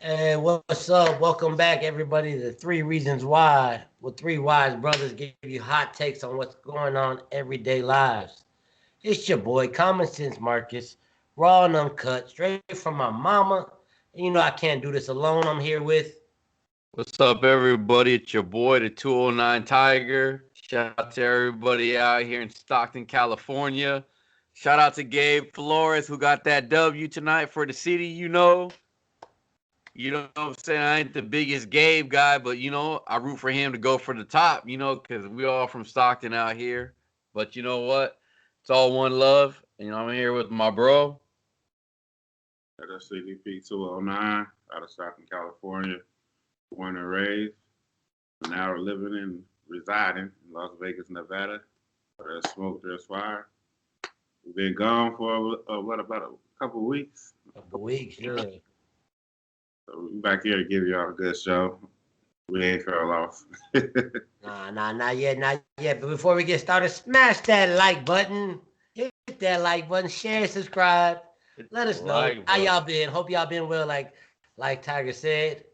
Hey, what's up? Welcome back, everybody, to Three Reasons Why, with three wise brothers give you hot takes on what's going on everyday lives. It's your boy, Common Sense Marcus, raw and uncut, straight from my mama. And you know I can't do this alone. I'm here with. What's up, everybody? It's your boy, the 209 Tiger. Shout out to everybody out here in Stockton, California. Shout out to Gabe Flores, who got that W tonight for the city, You know what I'm saying? I ain't the biggest Gabe guy, but, I root for him to go for the top, because we all from Stockton out here. But you know what? It's all one love. And, I'm here with my bro. That's CDP 209 out of Stockton, California. Born and raised. Now living and residing in Las Vegas, Nevada. There's smoke, there's fire. We've been gone for about a couple of weeks. Couple weeks, yeah. So we're back here to give y'all a good show. We ain't fell off. Not yet, not yet. But before we get started, smash that like button. Hit that like button, share, subscribe. Let us know how y'all been. Hope y'all been well, like Tiger said.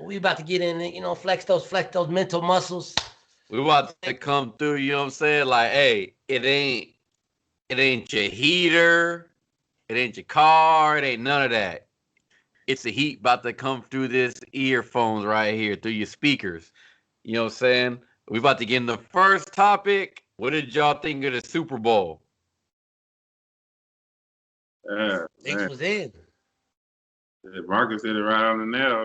We about to get in, flex those mental muscles. We about to come through, you know what I'm saying? Like, hey, it ain't your heater, it ain't your car, it ain't none of that. It's the heat about to come through this earphones right here, through your speakers. You know what I'm saying? We about to get in the first topic. What did y'all think of the Super Bowl? Things was in. Marcus hit it right on the nail.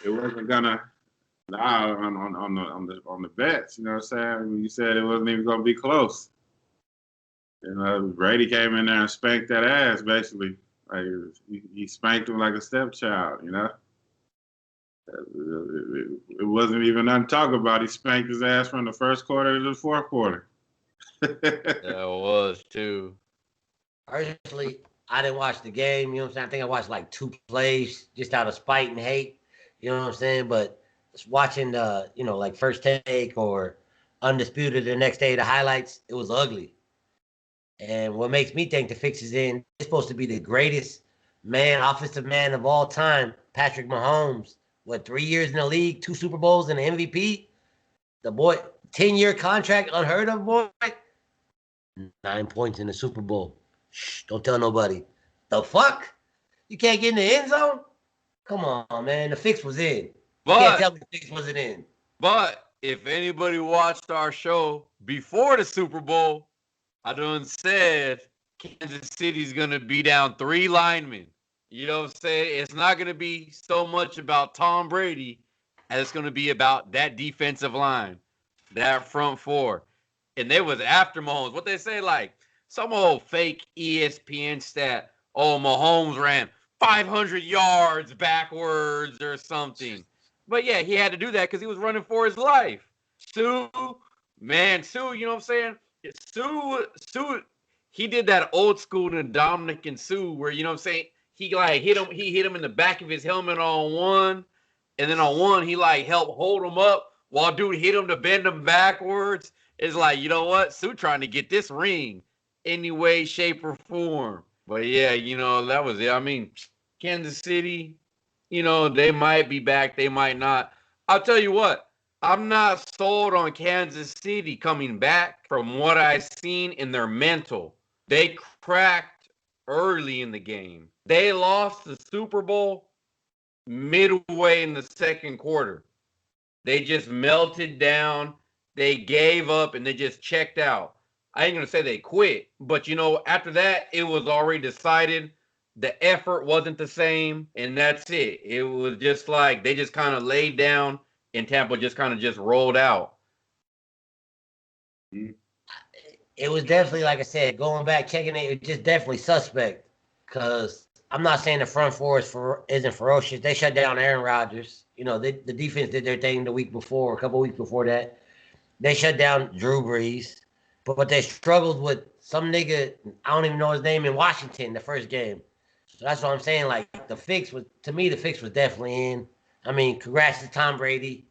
It wasn't gonna on the bets. You know what I'm saying? You said it wasn't even gonna be close. Brady came in there and spanked that ass basically. Like he spanked him like a stepchild. It wasn't even nothing to talk about. He spanked his ass from the first quarter to the fourth quarter. That was too. Personally, I didn't watch the game. You know what I'm saying? I think I watched like two plays just out of spite and hate. You know what I'm saying? But watching the, like First Take or Undisputed the next day, the highlights, it was ugly. And what makes me think the fix is in, it's supposed to be the greatest offensive man of all time, Patrick Mahomes. What, 3 years in the league, 2 Super Bowls, and an MVP? The boy, 10-year contract, unheard of, boy. 9 points in the Super Bowl. Shh, don't tell nobody. The fuck? You can't get in the end zone? Come on, man. The fix was in. You can't tell me the fix wasn't in. But if anybody watched our show before the Super Bowl, I done said Kansas City's going to be down 3 linemen. You know what I'm saying? It's not going to be so much about Tom Brady as it's going to be about that defensive line, that front four. And they was after Mahomes. What they say, like, some old fake ESPN stat, oh, Mahomes ran 500 yards backwards or something. But, yeah, he had to do that because he was running for his life. Sue, you know what I'm saying? Sue, he did that old school to Dominic and Sue where, you know what I'm saying, he hit him in the back of his helmet on one, and then on one he like helped hold him up while dude hit him to bend him backwards. It's like, you know what, Sue trying to get this ring any way, shape, or form. But yeah, that was it. I mean, Kansas City, they might be back, they might not. I'll tell you what, I'm not sold on Kansas City coming back from what I've seen in their mental. They cracked early in the game. They lost the Super Bowl midway in the second quarter. They just melted down. They gave up and they just checked out. I ain't going to say they quit, but after that, it was already decided. The effort wasn't the same, and that's it. It was just like they just kind of laid down and Tampa just kind of just rolled out. It was definitely, like I said, going back, checking it, it was just definitely suspect. Because I'm not saying the front four isn't ferocious. They shut down Aaron Rodgers. The defense did their thing the week before, a couple weeks before that. They shut down Drew Brees. But they struggled with some nigga, I don't even know his name, in Washington the first game. So that's what I'm saying. Like, to me, the fix was definitely in. I mean, congrats to Tom Brady.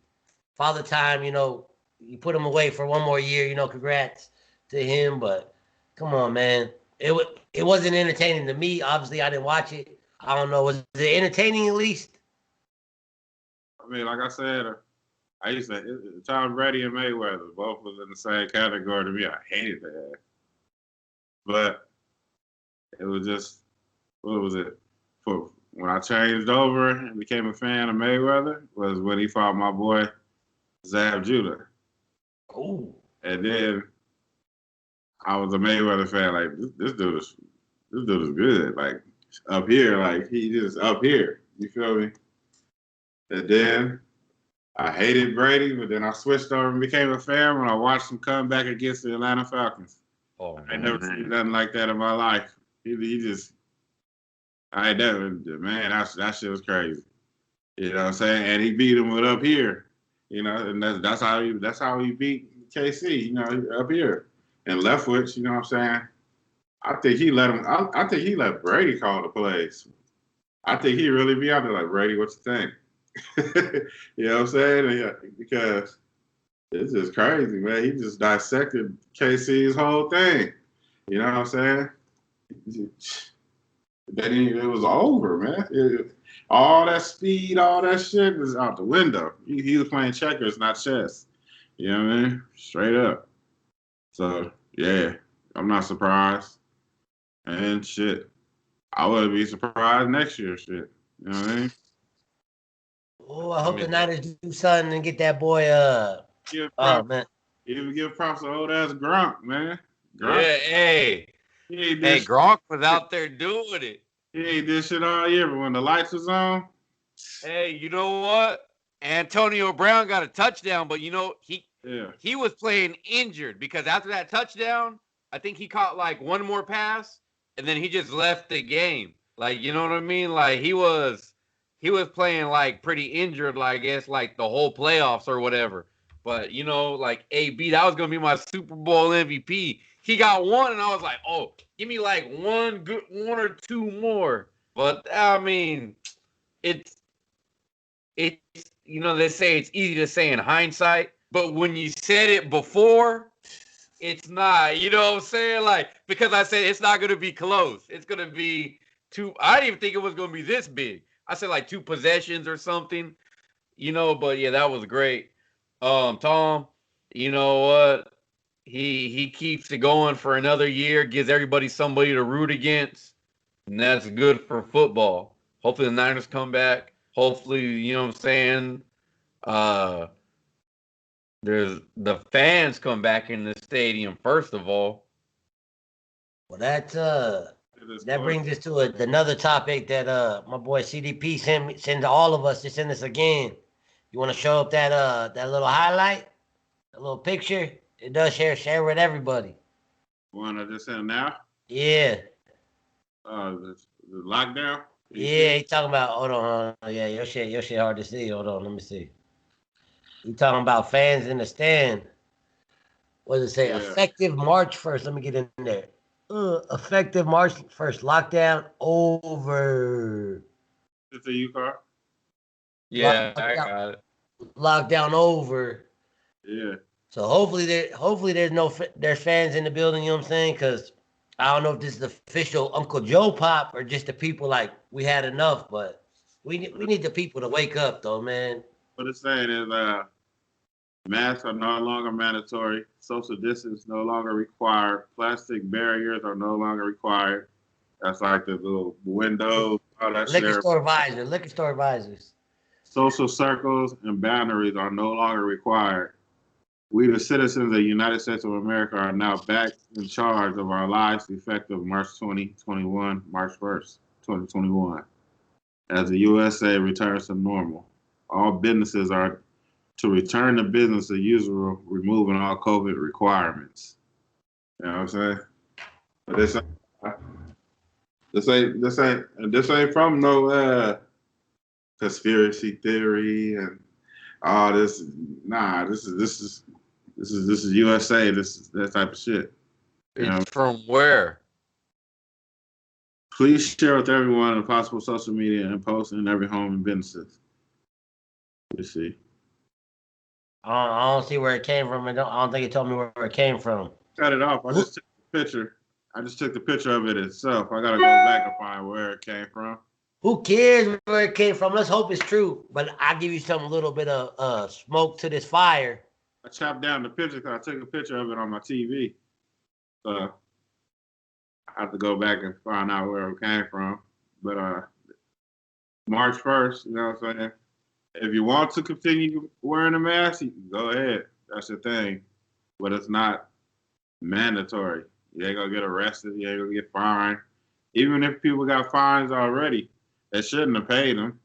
Father Time, you put him away for one more year, congrats to him. But come on, man. It wasn't entertaining to me. Obviously, I didn't watch it. I don't know. Was it entertaining at least? I mean, like I said, I used to Tom Brady and Mayweather both was in the same category to me. I hated that, but it was just what was it? For when I changed over and became a fan of Mayweather was when he fought my boy Zab Judah, Ooh. and then I was a Mayweather fan. Like this dude is good. Like up here, like he just up here. You feel me? And then I hated Brady, but then I switched over and became a fan when I watched him come back against the Atlanta Falcons. Oh, I ain't never seen nothing like that in my life. He just, I ain't never, man, that shit was crazy. You know what I'm saying? And he beat him with up here. You know, and that's how he beat KC. You know, up here and Leftwich. You know what I'm saying? I think he let him. I think he let Brady call the plays. I think he really be out there like Brady. What you think? You know what I'm saying? Yeah, because it's just crazy, man. He just dissected KC's whole thing. You know what I'm saying? Then it was over, man. All that speed, all that shit was out the window. He was playing checkers, not chess. You know what I mean? Straight up. So, yeah, I'm not surprised. And shit, I wouldn't be surprised next year, shit. You know what I mean? Oh, I hope the Niners do something and get that boy. Oh man, Even give props to old ass Gronk, man. Gronk. Yeah, hey, Gronk was out there doing it. He ain't did shit all year, but when the lights was on. Hey, you know what? Antonio Brown got a touchdown, but you know he was playing injured because after that touchdown, I think he caught like one more pass and then he just left the game. Like, you know what I mean? Like he was playing like pretty injured, like I guess like the whole playoffs or whatever. But you know, like AB, that was gonna be my Super Bowl MVP. He got one, and I was like, oh, give me like one or two more. But I mean, it's you know, they say it's easy to say in hindsight, but when you said it before, it's not. You know what I'm saying? Like, because I said it's not gonna be close. It's gonna be two. I didn't even think it was gonna be this big. I said like 2 possessions or something. You know, but yeah, that was great. Tom, you know what? He keeps it going for another year, gives everybody somebody to root against, and that's good for football. Hopefully the Niners come back. Hopefully, you know what I'm saying? There's the fans come back in the stadium first of all. Well, that brings us to another topic that my boy CDP send to all of us. Just send us again. You want to show up that little highlight, a little picture? It does share with everybody. Want to just send now? Yeah. The lockdown. Yeah, he talking about. Hold on. Yeah, your shit hard to see. Hold on, let me see. He talking about fans in the stand. What does it say? Yeah. Effective March 1st. Let me get in there. Effective March 1st. Lockdown over. It's a U car. Yeah, I got it. Lockdown over. Yeah. So hopefully there's fans in the building. You know what I'm saying? Because I don't know if this is the official Uncle Joe pop or just the people like we had enough, but we need the people to wake up though, man. What it's saying is masks are no longer mandatory, social distance no longer required, plastic barriers are no longer required. That's like the little windows, all that liquor store visors. Social circles and boundaries are no longer required. We, the citizens of the United States of America, are now back in charge of our lives effective March 1st, 2021. As the USA returns to normal, all businesses are to return to business as usual, removing all COVID requirements. You know what I'm saying? But this ain't from no conspiracy theory and all this. Nah, this is USA. This is that type of shit. It's from where? Please share with everyone the possible social media and post in every home and businesses. Let's see. I don't see where it came from. I don't think it told me where it came from. Cut it off. I just took the picture. I just took the picture of it itself. I gotta go back and find where it came from. Who cares where it came from? Let's hope it's true. But I'll give you some little bit of smoke to this fire. I chopped down the picture because I took a picture of it on my TV. So I have to go back and find out where it came from. But March 1st, you know what I'm saying? If you want to continue wearing a mask, you can go ahead. That's your thing. But it's not mandatory. You ain't gonna get arrested. You ain't gonna get fined. Even if people got fines already, they shouldn't have paid them.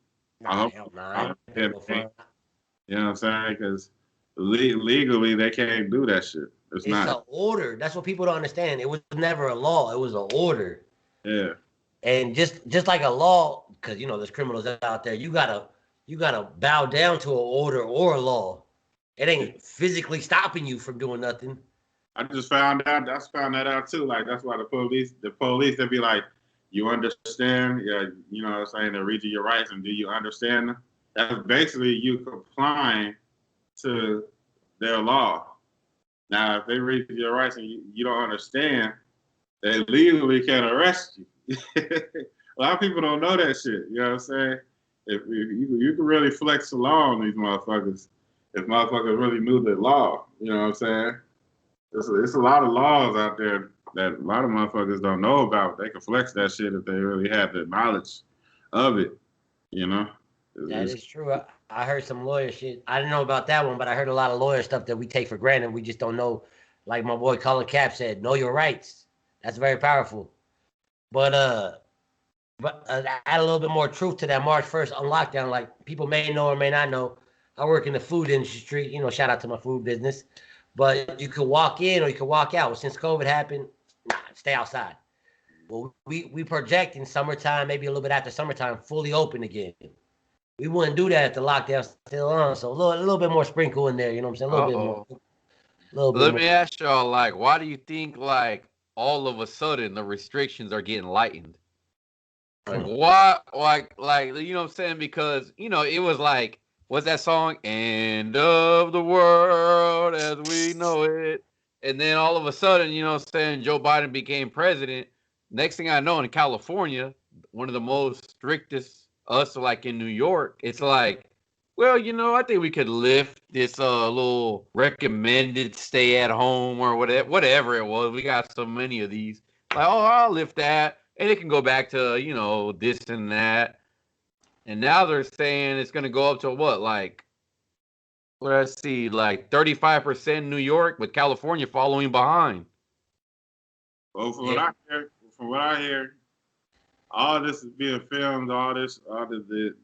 I hope. Hell I nah. hope they- You know what I'm saying? Because legally, they can't do that shit. It's It's not. an order. That's what people don't understand. It was never a law. It was an order. Yeah. And just like a law, because there's criminals out there. You gotta bow down to an order or a law. It ain't physically stopping you from doing nothing. I just found out. I found that out too. Like that's why the police, they be like, "You understand? Yeah, you know what I'm saying? They're reading your rights, and do you understand them?" That's basically you complying to their law. Now, if they read your rights and you don't understand, they legally can arrest you. A lot of people don't know that shit. You know what I'm saying? If you can really flex the law on these motherfuckers, if motherfuckers really knew the law, you know what I'm saying? It's a lot of laws out there that a lot of motherfuckers don't know about. They can flex that shit if they really have the knowledge of it, you know? That is true. I heard some lawyer shit. I didn't know about that one, but I heard a lot of lawyer stuff that we take for granted. We just don't know. Like my boy Colin Cap said, know your rights. That's very powerful. But add a little bit more truth to that March 1st on lockdown. Like people may know or may not know. I work in the food industry. Shout out to my food business. But you could walk in or you could walk out. Well, since COVID happened, stay outside. Well, we project in summertime, maybe a little bit after summertime, fully open again. We wouldn't do that if the lockdown's still on. So a little bit more sprinkle in there. You know what I'm saying? A little bit more. Uh-oh. A little bit Let more. me ask y'all, like, why do you think, like, all of a sudden the restrictions are getting lightened? Like, why, you know what I'm saying? Because, it was like, what's that song? End of the world as we know it. And then all of a sudden, you know what I'm saying, Joe Biden became president. Next thing I know, in California, one of the most strictest, us like in New York, it's like, well, I think we could lift this little recommended stay at home or whatever it was. We got so many of these. Like, oh, I'll lift that. And it can go back to, this and that. And now they're saying it's going to go up to what? Like, let's see, like 35% New York, with California following behind. Well, from what I hear, all this is being filmed. All the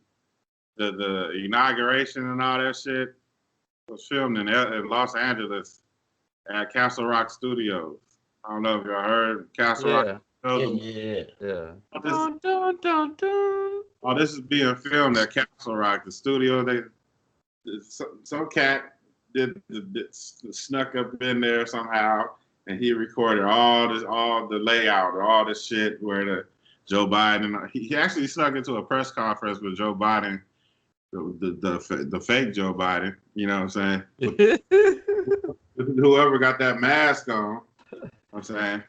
inauguration and all that shit was filmed in Los Angeles at Castle Rock Studios. I don't know if y'all heard Castle Rock. Yeah. All this is being filmed at Castle Rock, the studio. Some cat snuck up in there somehow, and he recorded all the layout, all this shit where Joe Biden. He actually snuck into a press conference with Joe Biden, the fake Joe Biden. You know what I'm saying? Whoever got that mask on, I'm saying.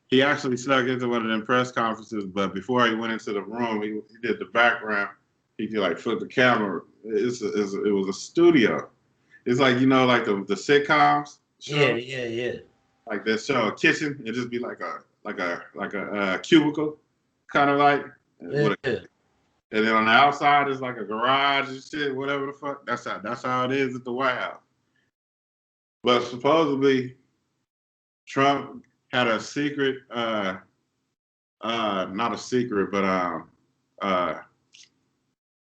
He actually snuck into one of them press conferences, but before he went into the room, he did the background. He could like flip the camera. It was a studio. It's like like the sitcoms show. Yeah. Like that show, a kitchen. It just be like a cubicle, kind of like. Yeah. And then on the outside is like a garage and shit, whatever the fuck. That's how it is at the White House. But supposedly, Trump had a secret, not a secret, but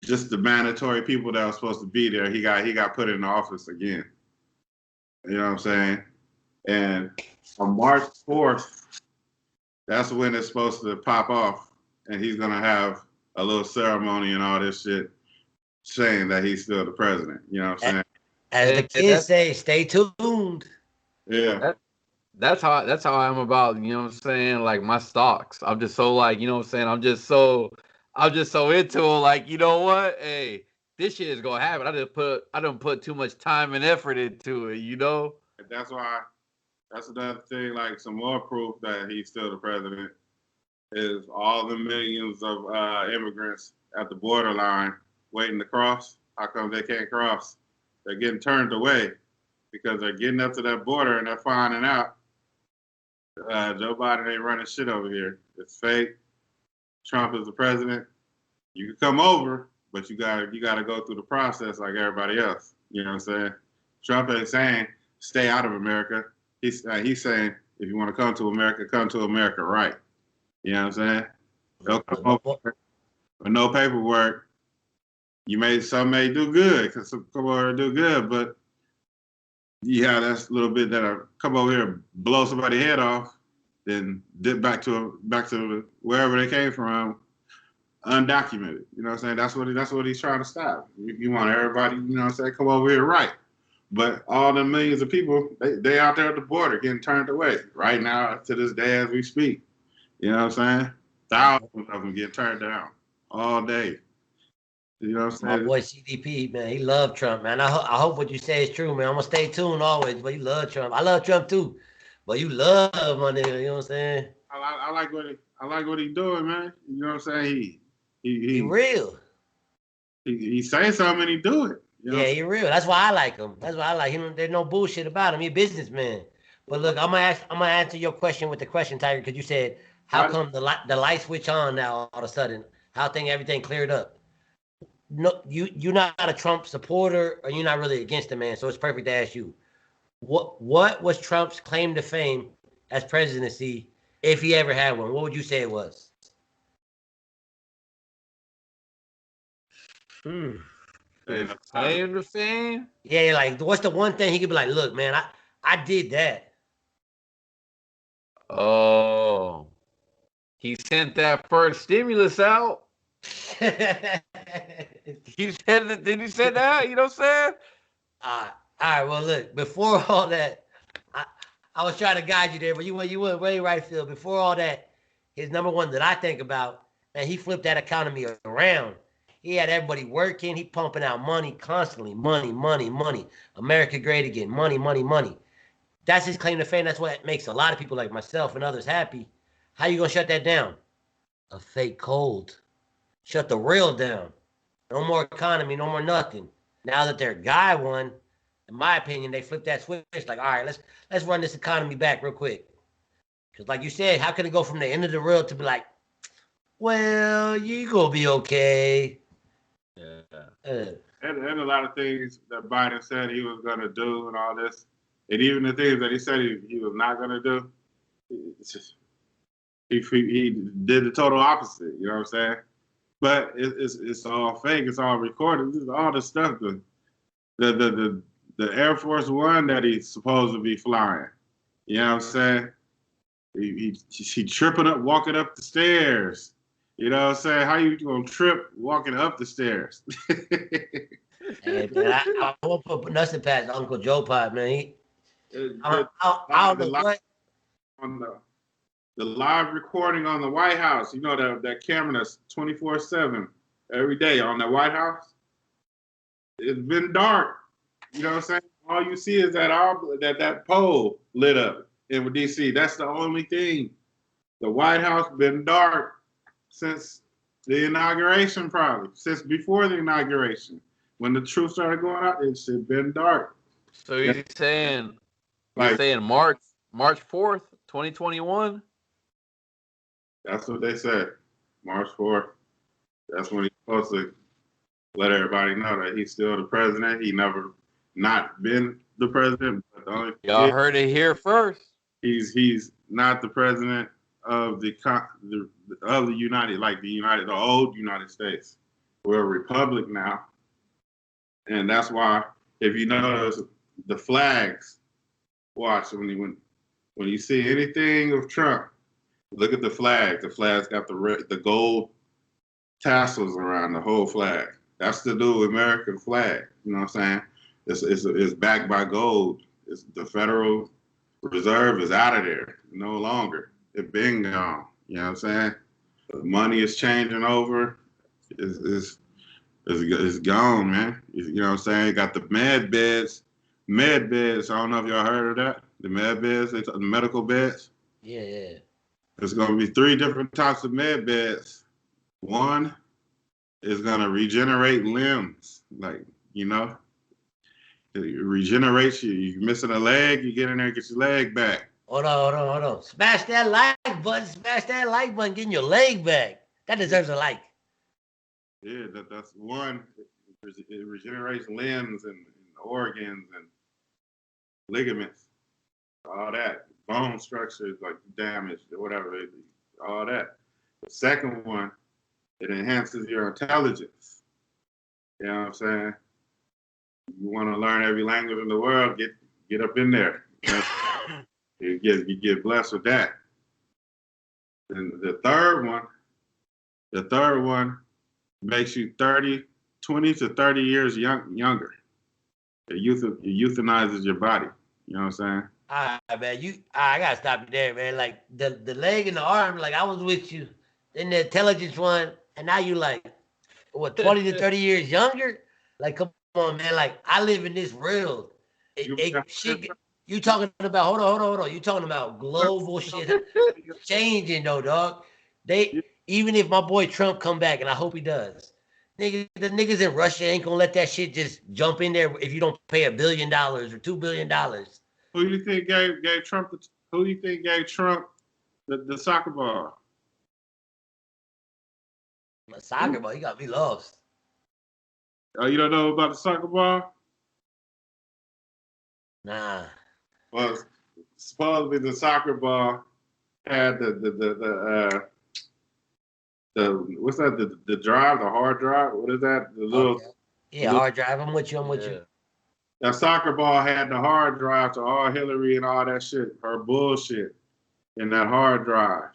just the mandatory people that were supposed to be there. He got put in office again. You know what I'm saying? And on March 4th, that's when it's supposed to pop off, and he's gonna have a little ceremony and all this shit, saying that he's still the president. You know what I'm saying? As the kids say, stay tuned. Yeah. That's how I'm about, you know what I'm saying, like my stocks. I'm just so like, you know what I'm saying, I'm just so into it, like, you know what? Hey, this shit is gonna happen. I don't put too much time and effort into it, That's why that's another thing, like some more proof that he's still the president. is all the millions of immigrants at the borderline waiting to cross. How come they can't cross? They're getting turned away because they're getting up to that border and they're finding out Joe Biden ain't running shit over here. It's fake. Trump is the president. You can come over, but you gotta go through the process like everybody else. You know what I'm saying? Trump ain't saying stay out of America. He's saying if you want to come to America right. You know what I'm saying? They'll come over with no paperwork. Some may do good because some come over and do good, but yeah, that's a little bit that come over here and blow somebody's head off, then dip back to wherever they came from, undocumented. You know what I'm saying? That's what he's trying to stop. You want everybody, you know what I'm saying, come over here right. But all the millions of people, they out there at the border getting turned away right now to this day as we speak. You know what I'm saying? Thousands of them get turned down all day. You know what I'm saying? My boy CDP, man, he loved Trump, man. I hope what you say is true, man. I'm gonna stay tuned always, but you love Trump. I love Trump too, but you love my nigga. You know what I'm saying? I like what he doing, man. You know what I'm saying? He real. He say something and he do it. You know yeah, he real. That's why I like him. That's why I like him. There's no bullshit about him. He a businessman. But look, I'm gonna answer your question with the question, Tiger, because you said how come the light switch on now all of a sudden? How everything cleared up? No, you're not a Trump supporter, or you're not really against the man. So it's perfect to ask you, what was Trump's claim to fame as presidency, if he ever had one? What would you say it was? Claim to fame? Yeah, like what's the one thing he could be like, look, man, I did that. Oh, he sent that first stimulus out. He said that. Did he say that? You know what I'm saying? All right. Well, look. Before all that, I was trying to guide you there, but you went way right field. Before all that, his number one that I think about, and he flipped that economy around. He had everybody working. He pumping out money constantly. Money, money, money. America great again. Money, money, money. That's his claim to fame. That's what makes a lot of people like myself and others happy. How you gonna shut that down? A fake cold. Shut the real down. No more economy, no more nothing. Now that their guy won, in my opinion, they flipped that switch. Like, all right, let's run this economy back real quick. Because, like you said, how can it go from the end of the world to be like, well, you gonna be okay? Yeah. And a lot of things that Biden said he was gonna do and all this, and even the things that he said he was not gonna do, he did the total opposite. You know what I'm saying? But it's all fake. It's all recorded. This is all the stuff. The Air Force One that he's supposed to be flying. You know what I'm saying? He tripping up, walking up the stairs. You know what I'm saying? How you gonna trip walking up the stairs? Hey, man, I won't put nothing past Uncle Joe Pot, man. I don't know what. On the live recording on the White House, you know that camera that's 24/7 every day on the White House. It's been dark. You know what I'm saying? All you see is that pole lit up in DC. That's the only thing. The White House been dark since the inauguration, probably since before the inauguration. When the truth started going out, it's been dark. So you're saying March 4th, 2021? That's what they said. March 4th. That's when he's supposed to let everybody know that he's still the president. He never not been the president. But y'all heard it here first. He's not the president of the United, the old United States. We're a republic now. And that's why, if you notice the flags, watch when you see anything of Trump, look at the flag. The flag's got the gold tassels around the whole flag. That's the new American flag. You know what I'm saying? It's backed by gold. The Federal Reserve is out of there. No longer. It's been gone. You know what I'm saying? The money is changing over. It's gone, man. You know what I'm saying? Got the med beds. I don't know if y'all heard of that. The med beds, the medical beds. Yeah. There's going to be 3 different types of med beds. One is going to regenerate limbs, like, you know, it regenerates you. You're missing a leg, you get in there and get your leg back. Hold on. Smash that like button. Getting your leg back. That deserves a like. Yeah, that's one. It regenerates limbs and organs and ligaments, all that. Bone structures like damaged or whatever, all that. The second one, it enhances your intelligence. You know what I'm saying? You want to learn every language in the world, get up in there. You get blessed with that. And the third one makes you 20 to 30 years younger. It euthanizes your body. You know what I'm saying? All right, man. I gotta stop you there, man. Like the leg and the arm, like I was with you. Then the intelligence one, and now you like what 20 to 30 years younger? Like, come on, man. Like I live in this world. You talking about hold on. You talking about global shit changing though, dog. Even if my boy Trump come back, and I hope he does, the niggas in Russia ain't gonna let that shit just jump in there if you don't pay $1 billion or $2 billion. Who do you think gave Trump? Who do you think gave Trump the soccer ball? A soccer ball, you got me lost. Oh, you don't know about the soccer ball? Nah. Well, supposedly the soccer ball had the what's that? The drive, the hard drive. What is that? The little hard drive. I'm with you. That soccer ball had the hard drive to all Hillary and all that shit, her bullshit, in that hard drive.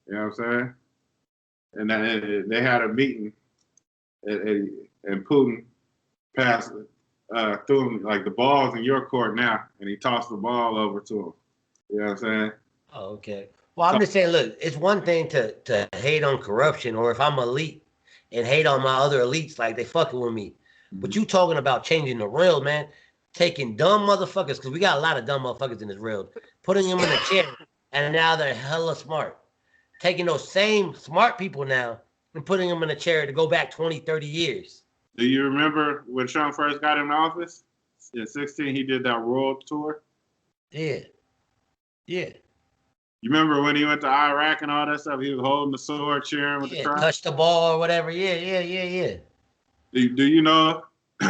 You know what I'm saying? And then they had a meeting, and Putin passed threw him like the ball's in your court now, and he tossed the ball over to him. You know what I'm saying? Oh, okay. Well, I'm just saying, look, it's one thing to hate on corruption, or if I'm elite and hate on my other elites, like they fucking with me. Mm-hmm. But you talking about changing the world, man. Taking dumb motherfuckers, because we got a lot of dumb motherfuckers in this world, putting them in a chair, and now they're hella smart. Taking those same smart people now and putting them in a chair to go back 20, 30 years. Do you remember when Trump first got in office? In 2016, he did that world tour. Yeah. You remember when he went to Iraq and all that stuff? He was holding the sword, cheering with the crowd. Touch the ball or whatever. Yeah. Do you know? He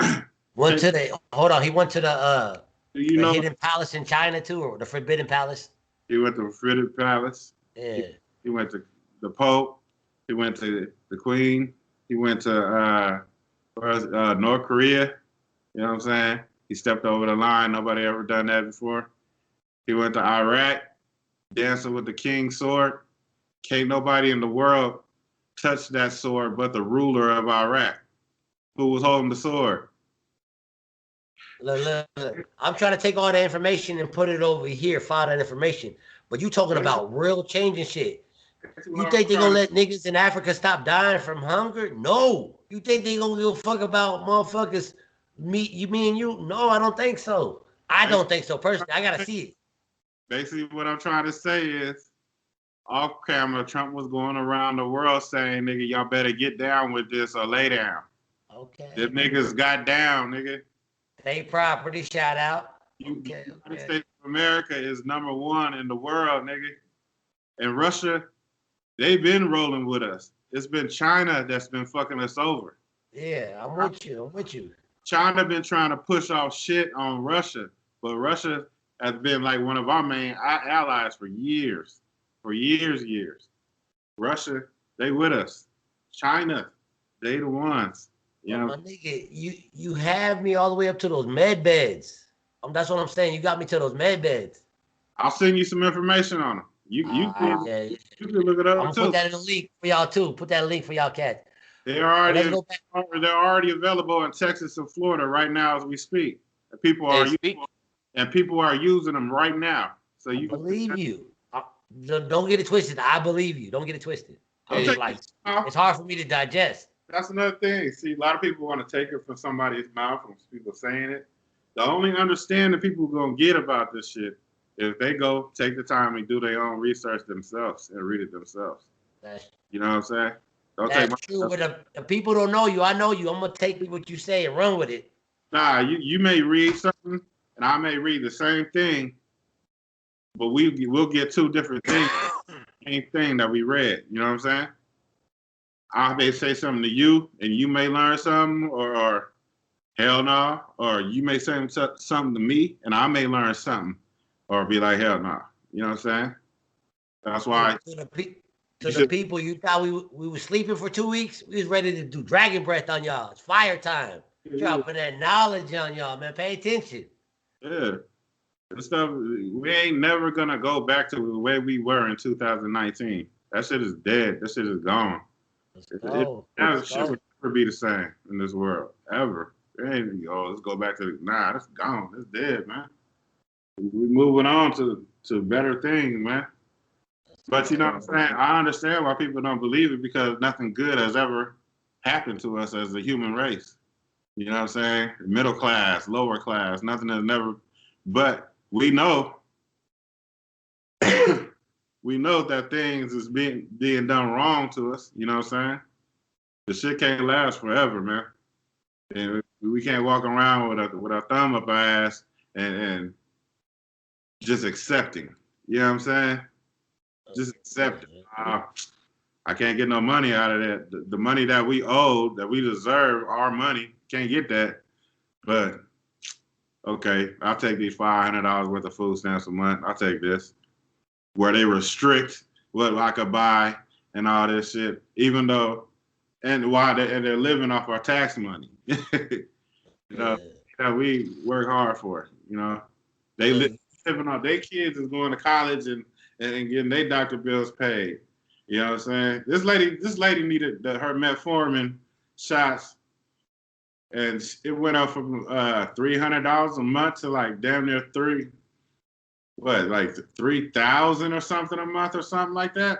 went to the the Hidden Palace in China too, or the Forbidden Palace. He went to the Forbidden Palace. Yeah. He went to the Pope. He went to the Queen. He went to North Korea. You know what I'm saying? He stepped over the line. Nobody ever done that before. He went to Iraq, dancing with the king's sword. Can't nobody in the world touch that sword but the ruler of Iraq, who was holding the sword. Look. I'm trying to take all that information and put it over here, file that information. But you talking about real change and shit. You think they gonna let niggas in Africa stop dying from hunger? No. You think they gonna give a fuck about motherfuckers, me and you? No, I don't think so. I don't think so personally. I gotta see it. Basically, what I'm trying to say is, off camera, Trump was going around the world saying, nigga, y'all better get down with this or lay down. Okay. The niggas got down, nigga. State property, shout out. Okay. The United States of America is #1 in the world, nigga. And Russia, they've been rolling with us. It's been China that's been fucking us over. Yeah, I'm with you. China been trying to push off shit on Russia, but Russia has been like one of our main allies for years. Russia, they with us. China, they the ones. You know? My nigga, you have me all the way up to those med beds. That's what I'm saying. You got me to those med beds. I'll send you some information on them. You can look it up. I'm gonna put that in the link for y'all too. Put that link for y'all cats. They're already available in Texas and Florida right now as we speak. And people are using them right now. So you believe you. Don't get it twisted. I believe you. Don't get it twisted. It's hard for me to digest. That's another thing. See, a lot of people want to take it from somebody's mouth, from people saying it. The only understanding people are gonna get about this shit if they go take the time and do their own research themselves and read it themselves. That's You know what I'm saying? Don't take that's true. my But the people don't know you. I know you. I'm gonna take what you say and run with it. Nah, you may read something and I may read the same thing, but we'll get two different things, same thing that we read. You know what I'm saying? I may say something to you and you may learn something, or hell no, or you may say something to me and I may learn something, or be like hell no. You know what I'm saying? That's why To the people, you thought we were sleeping for 2 weeks. We was ready to do dragon breath on y'all. It's fire time. Dropping that knowledge on y'all, man. Pay attention. Yeah. This stuff, we ain't never gonna go back to the way we were in 2019. That shit is dead. That shit is gone. Shit will never be the same in this world ever. It ain't let's go back to that's gone. It's dead, man. We moving on to better things, man. But you know what I'm saying? I understand why people don't believe it, because nothing good has ever happened to us as a human race. You know what I'm saying? Middle class, lower class, nothing has never. But we know, we know that things is being done wrong to us. You know what I'm saying? The shit can't last forever, man. And we can't walk around with our thumb up our ass and just accepting. You know what I'm saying? Just accept it. I can't get no money out of that. The money that we owe, that we deserve, our money, can't get that. But okay, I'll take these $500 worth of food stamps a month. I'll take this. Where they restrict what I could buy and all this shit, even though, and they're living off our tax money. You know, that we work hard for. You know, they living off, their kids is going to college and getting their doctor bills paid. You know what I'm saying? This lady needed her metformin shots, and it went up from $300 a month to like damn near $3,000 or something a month or something like that.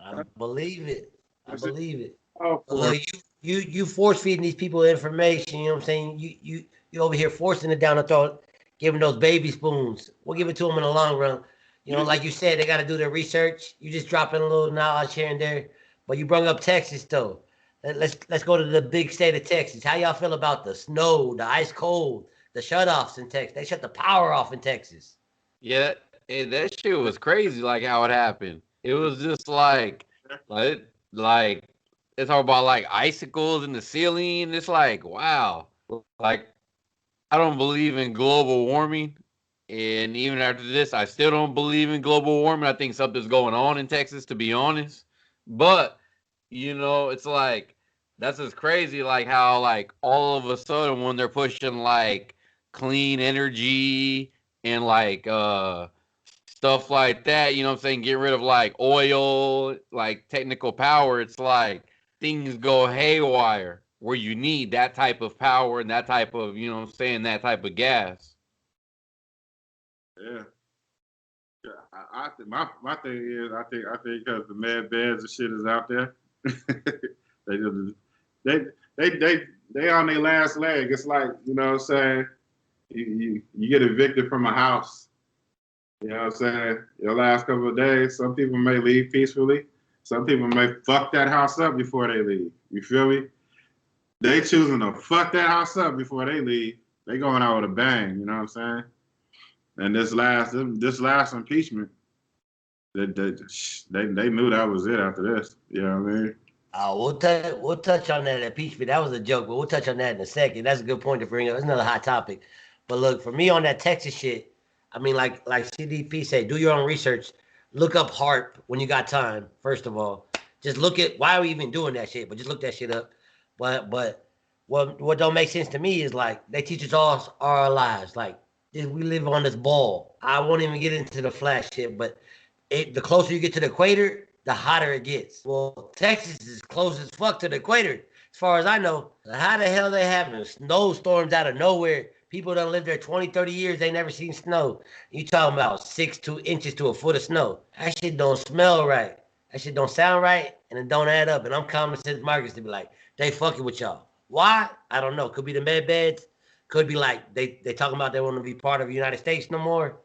I believe it. I believe it. Oh, look, you force feeding these people information. You know what I'm saying? You over here forcing it down the throat, giving those baby spoons. We'll give it to them in the long run. You know, like you said, they got to do their research. You just dropping a little knowledge here and there. But you brought up Texas, though. Let's go to the big state of Texas. How y'all feel about the snow, the ice cold, the shutoffs in Texas? They shut the power off in Texas. Yeah, and that shit was crazy. Like how it happened. It was just like it's all about like icicles in the ceiling. It's like wow. Like I don't believe in global warming. And even after this, I still don't believe in global warming. I think something's going on in Texas, to be honest. But, you know, it's like, that's just crazy, like how, like, all of a sudden when they're pushing, like, clean energy and, like, stuff like that, you know what I'm saying, get rid of, like, oil, like, technical power, it's like things go haywire where you need that type of power and that type of, you know what I'm saying, that type of gas. Yeah. I think my thing is I think because the med beds and shit is out there, they on their last leg. It's like, you know what I'm saying, you get evicted from a house. You know what I'm saying? Your last couple of days, some people may leave peacefully. Some people may fuck that house up before they leave. You feel me? They choosing to fuck that house up before they leave. They going out with a bang. You know what I'm saying? And this last impeachment, they knew that was it after this. You know what I mean? We'll touch on that impeachment. That was a joke, but we'll touch on that in a second. That's a good point to bring up. That's another hot topic. But look, for me on that Texas shit, I mean, like CDP said, do your own research. Look up HAARP when you got time. First of all, just look at why are we even doing that shit. But just look that shit up. But what don't make sense to me is like they teach us all our lives. Like we live on this ball. I won't even get into the flash shit, but the closer you get to the equator, the hotter it gets. Well, Texas is close as fuck to the equator, as far as I know. How the hell they having snowstorms out of nowhere? People done lived there 20, 30 years, they never seen snow. You talking about 2 inches to a foot of snow. That shit don't smell right. That shit don't sound right, and it don't add up. And I'm common sense Marcus to be like, they fucking with y'all. Why? I don't know. Could be the med beds. Could be like they talking about they want to be part of the United States no more.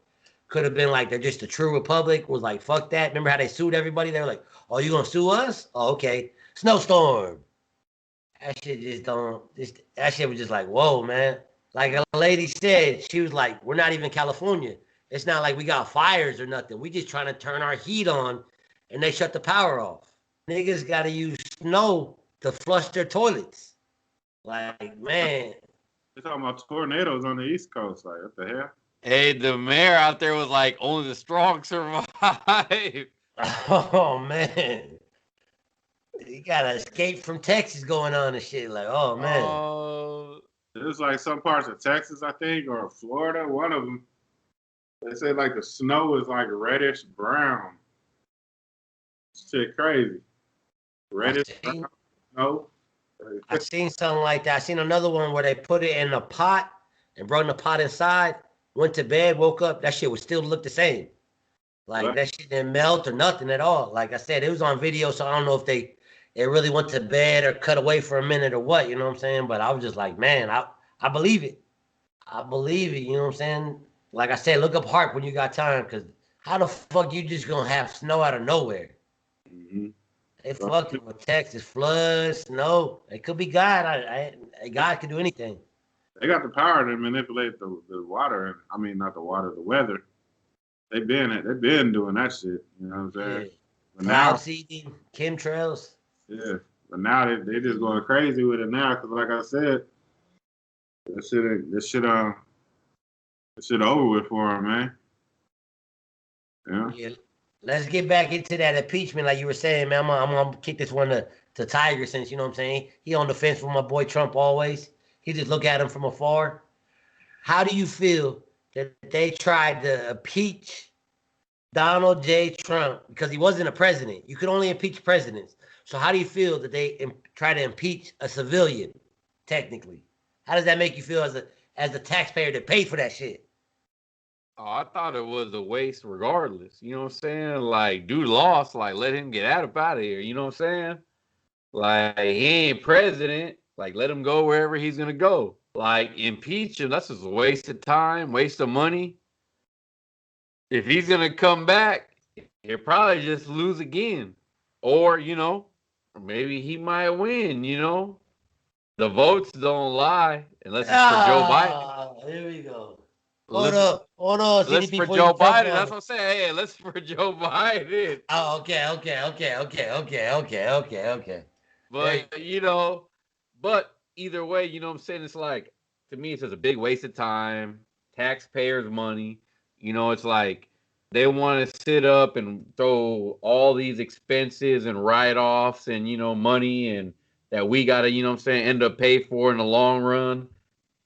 could have been like they're just a true republic. Was like fuck that. Remember how they sued everybody? They were like, "Oh, you gonna sue us? Oh, okay." Snowstorm. That shit just don't. That shit was just like, whoa, man. Like a lady said, she was like, "We're not even California. It's not like we got fires or nothing. We just trying to turn our heat on, and they shut the power off. Niggas got to use snow to flush their toilets. Like, man." They're talking about tornadoes on the East Coast. Like, what the hell? Hey, the mayor out there was like, only the strong survive. Oh man, you got to escape from Texas going on and shit. Like, oh man. There's like some parts of Texas, I think, or Florida. One of them, they say like the snow is like reddish brown. Shit, crazy. Reddish brown snow. I seen something like that. I seen another one where they put it in a pot and brought the pot inside, went to bed, woke up, that shit would still look the same. Like What? that shit didn't melt or nothing at all. Like I said, it was on video, so I don't know if they really went to bed or cut away for a minute or what, you know what I'm saying? But I was just like, man, I believe it. I believe it, you know what I'm saying? Like I said, look up Harp when you got time, because how the fuck you just gonna have snow out of nowhere? Mm-hmm. They fucking with Texas floods, snow. It could be God. God could do anything. They got the power to manipulate the water. I mean, not the water, the weather. They've been doing that shit. You know what I'm saying? Yeah. But Cloud now, seeding, chemtrails. yeah. But now they just going crazy with it now. Cause like I said, this shit over with for them, man. Yeah. Yeah. Let's get back into that impeachment, like you were saying, man. I'm gonna kick this one to Tiger, since you know what I'm saying. He on the fence with my boy Trump always. He just look at him from afar. How do you feel that they tried to impeach Donald J. Trump because he wasn't a president? You could only impeach presidents. So how do you feel that they try to impeach a civilian? Technically, how does that make you feel as a taxpayer that paid for that shit? Oh, I thought it was a waste regardless. You know what I'm saying? Like, dude lost. Like, let him get out of here. You know what I'm saying? Like, he ain't president. Like, let him go wherever he's going to go. Like, impeach him. That's just a waste of time, waste of money. If he's going to come back, he'll probably just lose again. Or, maybe he might win, The votes don't lie unless it's for Joe Biden. Here we go. Unless Hold on, Let's CDP for before you Joe jump Biden. on That's me. what I'm saying. Hey, let's for Joe Biden. Oh, okay. There But but either way, what I'm saying, it's like, to me, it's just a big waste of time, taxpayers' money. It's like they want to sit up and throw all these expenses and write-offs and money and that we gotta, what I'm saying, end up pay for in the long run.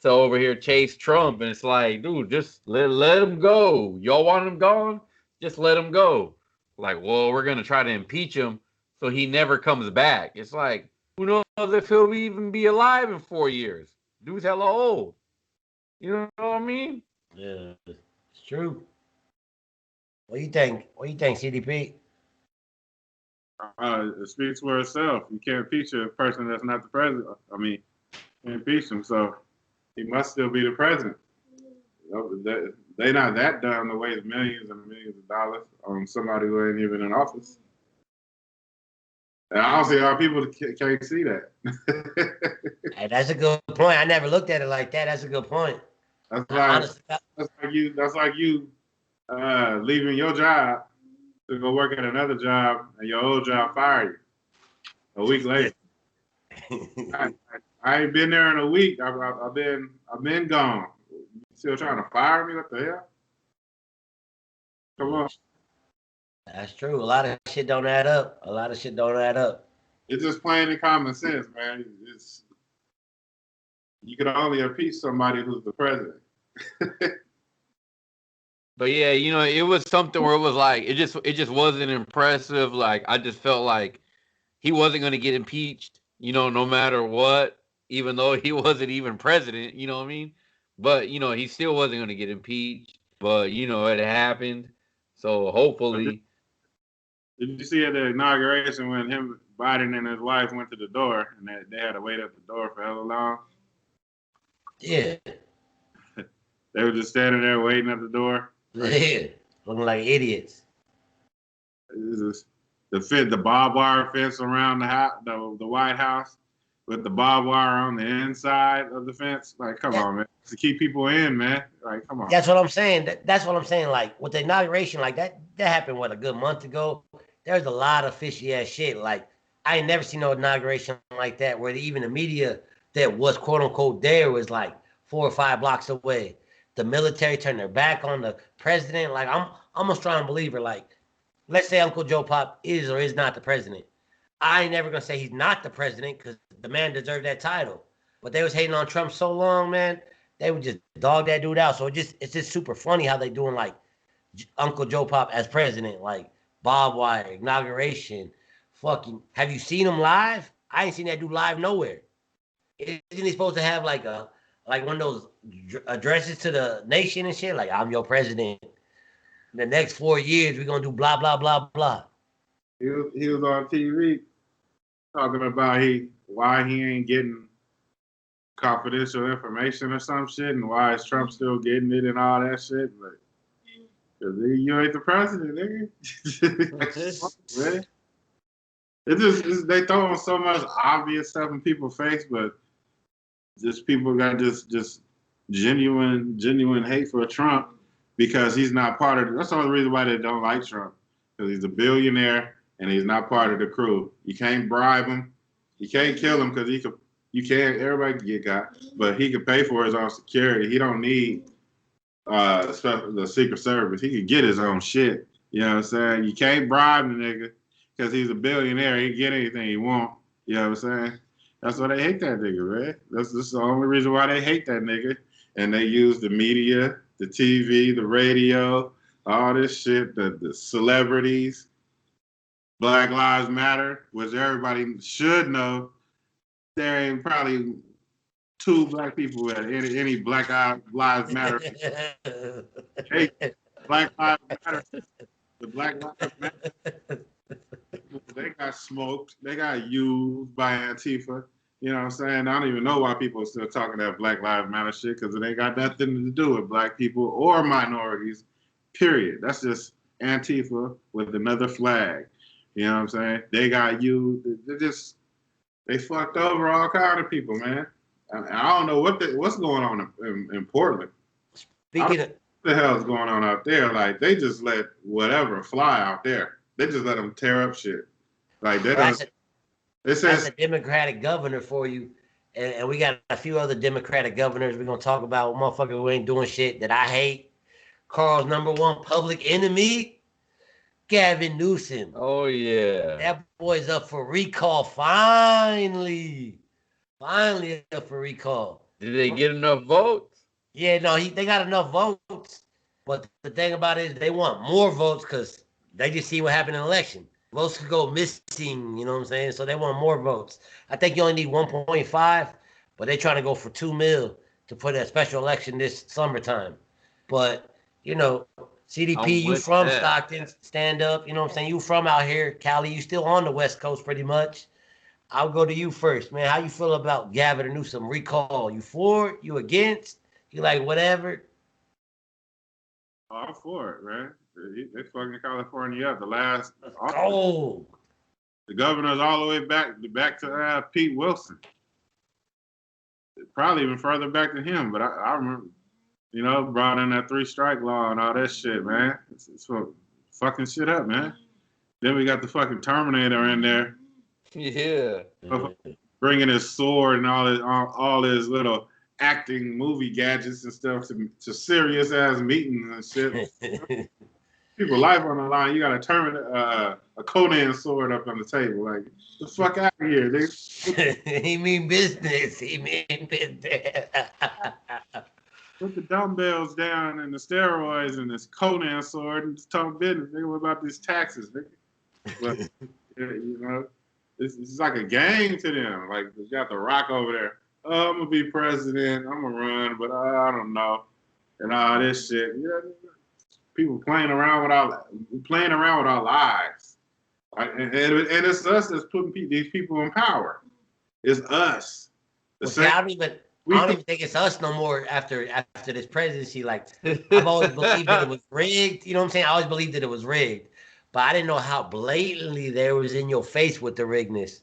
To over here chase Trump, and it's like, dude, just let him go. Y'all want him gone? Just let him go. Like, well, we're gonna try to impeach him so he never comes back. It's like, who knows if he'll even be alive in 4 years? Dude's hella old. You know what I mean? yeah, it's true. What do you think? What do you think, CDP? It speaks for itself. You can't impeach a person that's not the president. I mean, you can't impeach him, so he must still be the president. They not that dumb to waste millions and millions of dollars on somebody who ain't even in office. And I don't see how people can't see that. Hey, that's a good point. I never looked at it like that. That's a good point. That's Honestly, like you leaving your job to go work at another job, and your old job fired you a week later. I ain't been there in a week. I've been gone. You still trying to fire me? What the hell? Come on. that's true. A lot of shit don't add up. It's just plain and common sense, man. You can only impeach somebody who's the president. But yeah, it was something where it was like it just wasn't impressive. Like, I just felt like he wasn't going to get impeached, no matter what, even though he wasn't even president, you know what I mean? But, he still wasn't going to get impeached, but, it happened. So hopefully. Did you see at the inauguration when Biden and his wife went to the door and they had to wait at the door for hella long? Yeah. They were just standing there waiting at the door. Yeah, looking like idiots. The barbed wire fence around the house, the White House, with the barbed wire on the inside of the fence. Like, come on, man. To keep people in, man. Like, come on. That's what I'm saying. That's what I'm saying. Like with the inauguration, like that happened a good month ago. There's a lot of fishy ass shit. Like I ain't never seen no inauguration like that where even the media that was quote unquote there was like 4 or 5 blocks away. The military turned their back on the president. Like I'm a strong believer. Like let's say Uncle Joe Pop is or is not the president. I ain't never gonna say he's not the president because the man deserved that title. But they was hating on Trump so long, man. They would just dog that dude out. So it's just super funny how they doing like Uncle Joe Pop as president, like Bob Wire inauguration. Fucking, have you seen him live? I ain't seen that dude live nowhere. Isn't he supposed to have like one of those addresses to the nation and shit? Like I'm your president. The next 4 years we're gonna do blah blah blah blah. He was on TV talking about why he ain't getting confidential information or some shit, and why is Trump still getting it and all that shit. Like, cause you ain't the president, nigga. They throw on so much obvious stuff in people's face, but just people got just genuine hate for Trump because he's not part of. That's the only reason why they don't like Trump, because he's a billionaire and he's not part of the crew. You can't bribe him. You can't kill him because he could. You can't. Everybody can get got, but he could pay for his own security. He don't need the Secret Service. He could get his own shit. You know what I'm saying? You can't bribe the nigga because he's a billionaire. He can get anything he want. You know what I'm saying? That's why they hate that nigga, man. That's the only reason why they hate that nigga. And they use the media, the TV, the radio, all this shit, the celebrities, Black Lives Matter, which everybody should know. There ain't probably 2 black people at any Black Lives Matter. Hey, Black Lives Matter. The Black Lives Matter. They got smoked. They got used by Antifa. You know what I'm saying? I don't even know why people are still talking that Black Lives Matter shit, because it ain't got nothing to do with black people or minorities, period. That's just Antifa with another flag. You know what I'm saying? They got used. They fucked over all kind of people, man. I don't know what's going on in Portland. Speaking of, what the hell is going on out there? Like, they just let whatever fly out there. They just let them tear up shit. Like, that's a Democratic governor for you. And we got a few other Democratic governors we're going to talk about. Motherfucker who ain't doing shit that I hate. Carl's #1 public enemy, Gavin Newsom. Oh, yeah. That boy's up for recall finally. Finally up for recall. Did they get enough votes? Yeah, no, they got enough votes. But the thing about it is they want more votes because they just see what happened in the election. Votes could go missing, you know what I'm saying? So they want more votes. I think you only need 1.5, but they're trying to go for 2 mil to put a special election this summertime. But, you know, CDP, you from Stockton, stand up, you know what I'm saying? You from out here, Cali, you still on the West Coast pretty much. I'll go to you first, man. How you feel about Gavin Newsom recall? You for it? You against? You like whatever? All for it, man. They fucking California up. The last. Oh. The governor's all the way back to Pete Wilson. Probably even further back than him, but I remember, you know, brought in that 3-strike law and all that shit, man. It's fucking shit up, man. Then we got the fucking Terminator in there. Yeah. Bringing his sword and all his little acting movie gadgets and stuff to serious ass meetings and shit. People life on the line. You got a Conan sword up on the table. Like, the fuck out of here, nigga. He mean business. He mean business. Put the dumbbells down and the steroids and this Conan sword and just talk business, nigga. What about these taxes, nigga? But, you know, it's like a game to them. Like, you got The Rock over there. Oh, I'm gonna be president. I'm gonna run, but I don't know, and all this shit. You know, people playing around with our lives, and it's us that's putting these people in power. It's us. I I don't even think it's us no more after this presidency. Like I've always believed that it was rigged. You know what I'm saying? I always believed that it was rigged, but I didn't know how blatantly there was in your face with the riggedness.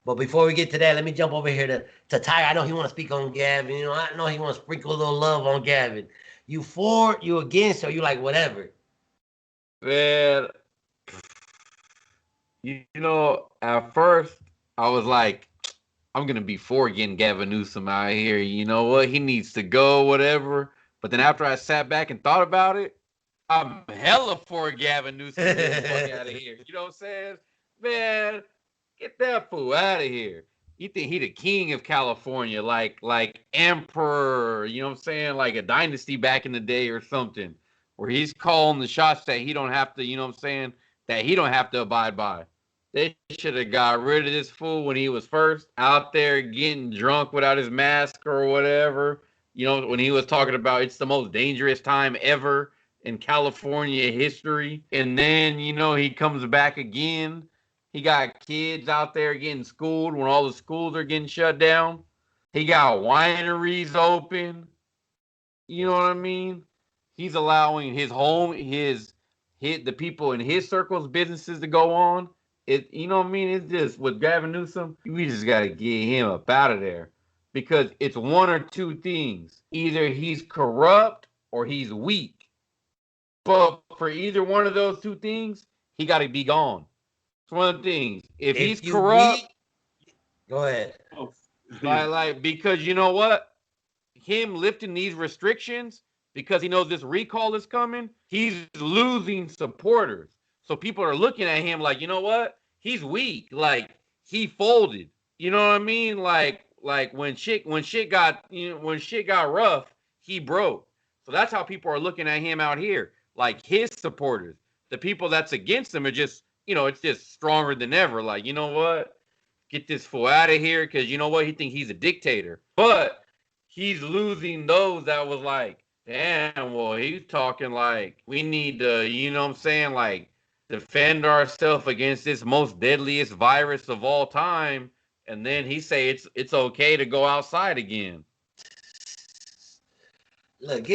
But before we get to that, let me jump over here to Ty. I know he want to speak on Gavin. You know, I know he want to sprinkle a little love on Gavin. You for, you against, or you like whatever? Man, you know, at first I was like, I'm gonna be for getting Gavin Newsom out here. You know what? He needs to go, whatever. But then after I sat back and thought about it, I'm hella for Gavin Newsom to get the fuck out of here. You know what I'm saying? Man, get that fool out of here. You think he the king of California, like emperor, you know what I'm saying? Like a dynasty back in the day or something, where he's calling the shots that he don't have to, you know what I'm saying, that he don't have to abide by. They should have got rid of this fool when he was first out there getting drunk without his mask or whatever. You know, when he was talking about it's the most dangerous time ever in California history. And then, you know, he comes back again. He got kids out there getting schooled when all the schools are getting shut down. He got wineries open. You know what I mean? He's allowing his home, the people in his circles, businesses to go on. It, you know what I mean? It's just with Gavin Newsom, we just gotta get him up out of there because it's one or two things: either he's corrupt or he's weak. But for either one of those two things, he got to be gone. It's one of the things. If he's corrupt, go ahead. Because you know what? Him lifting these restrictions because he knows this recall is coming, he's losing supporters. So people are looking at him like, you know what? He's weak. Like he folded. You know what I mean? Like when shit got rough, he broke. So that's how people are looking at him out here. Like his supporters. The people that's against him are just, you know, it's just stronger than ever. Like, you know what? Get this fool out of here because you know what? He thinks he's a dictator. But he's losing those that was like, damn, well, he's talking like we need to, you know what I'm saying, like defend ourselves against this most deadliest virus of all time. And then he say it's okay to go outside again. Look,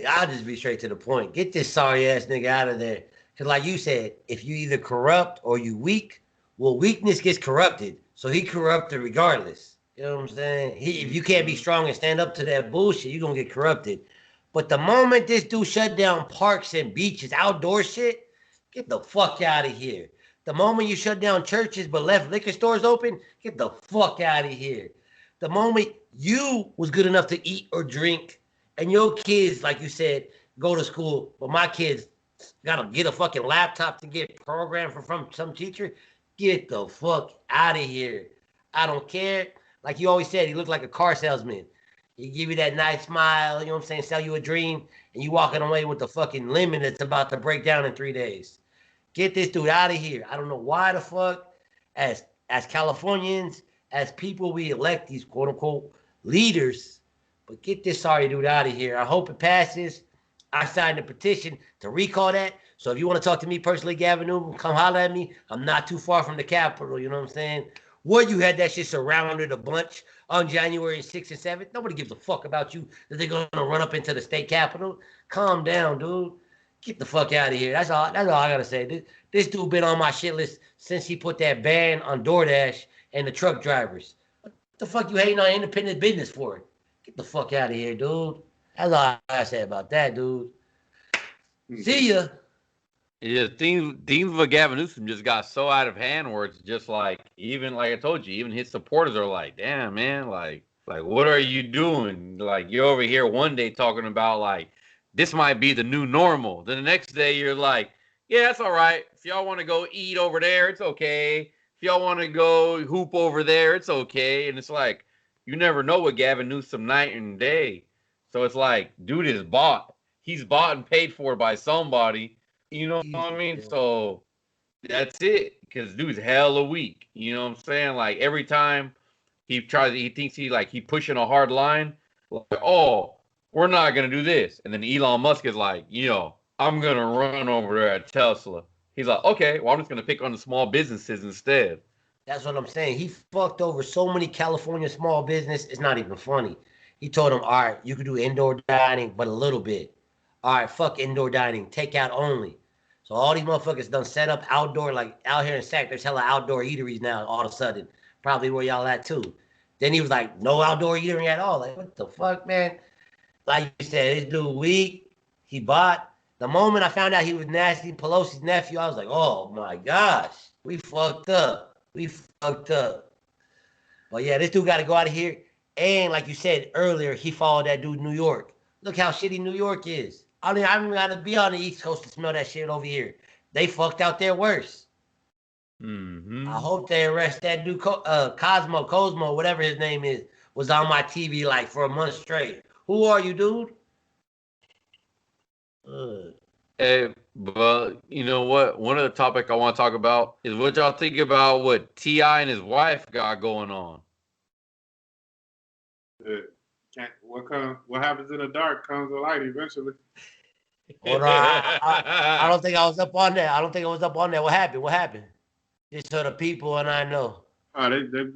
I'll just be straight to the point. Get this sorry ass nigga out of there. Cause like you said, if you either corrupt or you weak, well, weakness gets corrupted. So he corrupted regardless. You know what I'm saying? If you can't be strong and stand up to that bullshit, you're gonna get corrupted. But the moment this dude shut down parks and beaches, outdoor shit, get the fuck out of here. The moment you shut down churches but left liquor stores open, get the fuck out of here. The moment you was good enough to eat or drink and your kids, like you said, go to school, but my kids gotta get a fucking laptop to get programmed from some teacher, get the fuck out of here. I don't care. Like you always said, he looked like a car salesman. He give you that nice smile, you know what I'm saying, sell you a dream, and you walking away with the fucking lemon that's about to break down in 3 days. Get this dude out of here. I don't know why the fuck, as Californians, as people, we elect these quote unquote leaders, but get this sorry dude out of here. I hope it passes. I signed a petition to recall that. So if you want to talk to me personally, Gavin Newsom, come holler at me. I'm not too far from the Capitol, you know what I'm saying? Where you had that shit surrounded a bunch on January 6th and 7th. Nobody gives a fuck about you that they're going to run up into the state capitol. Calm down, dude. Get the fuck out of here. That's all I got to say. This dude been on my shit list since he put that ban on DoorDash and the truck drivers. What the fuck you hating on independent business for? Get the fuck out of here, dude. That's all I say about that, dude. See ya. Yeah, things with Gavin Newsom just got so out of hand where it's just like, even like I told you, even his supporters are like, damn, man, like what are you doing? Like you're over here one day talking about like this might be the new normal. Then the next day you're like, yeah, that's all right. If y'all want to go eat over there, it's okay. If y'all want to go hoop over there, it's okay. And it's like, you never know what Gavin Newsom night and day. So it's like, dude is bought. He's bought and paid for by somebody. You know what I mean? So that's it. Because dude's hella weak. You know what I'm saying? Like every time he thinks he pushing a hard line. Like, oh, we're not gonna do this. And then Elon Musk is like, I'm gonna run over there at Tesla. He's like, okay, well, I'm just gonna pick on the small businesses instead. That's what I'm saying. He fucked over so many California small business. It's not even funny. He told them, all right, you can do indoor dining, but a little bit. All right, fuck indoor dining, takeout only. So all these motherfuckers done set up outdoor, like out here in Sac, there's hella outdoor eateries now all of a sudden. Probably where y'all at too. Then he was like, no outdoor eatery at all. Like, what the fuck, man? Like you said, this dude weak. He bought. The moment I found out he was Nasty Pelosi's nephew, I was like, oh my gosh, we fucked up. We fucked up. But yeah, this dude got to go out of here. And like you said earlier, he followed that dude New York. Look how shitty New York is. I don't even got to be on the East Coast to smell that shit over here. They fucked out there worse. Mm-hmm. I hope they arrest that dude, Cosmo, whatever his name is, was on my TV like for a month straight. Who are you, dude? Hey, but you know what? One of the topic I want to talk about is what y'all think about what T.I. and his wife got going on. What happens in the dark comes to light eventually. Hold on, I don't think I was up on that. I don't think I was up on that. What happened? What happened? Just so the people and I know. Oh, they've been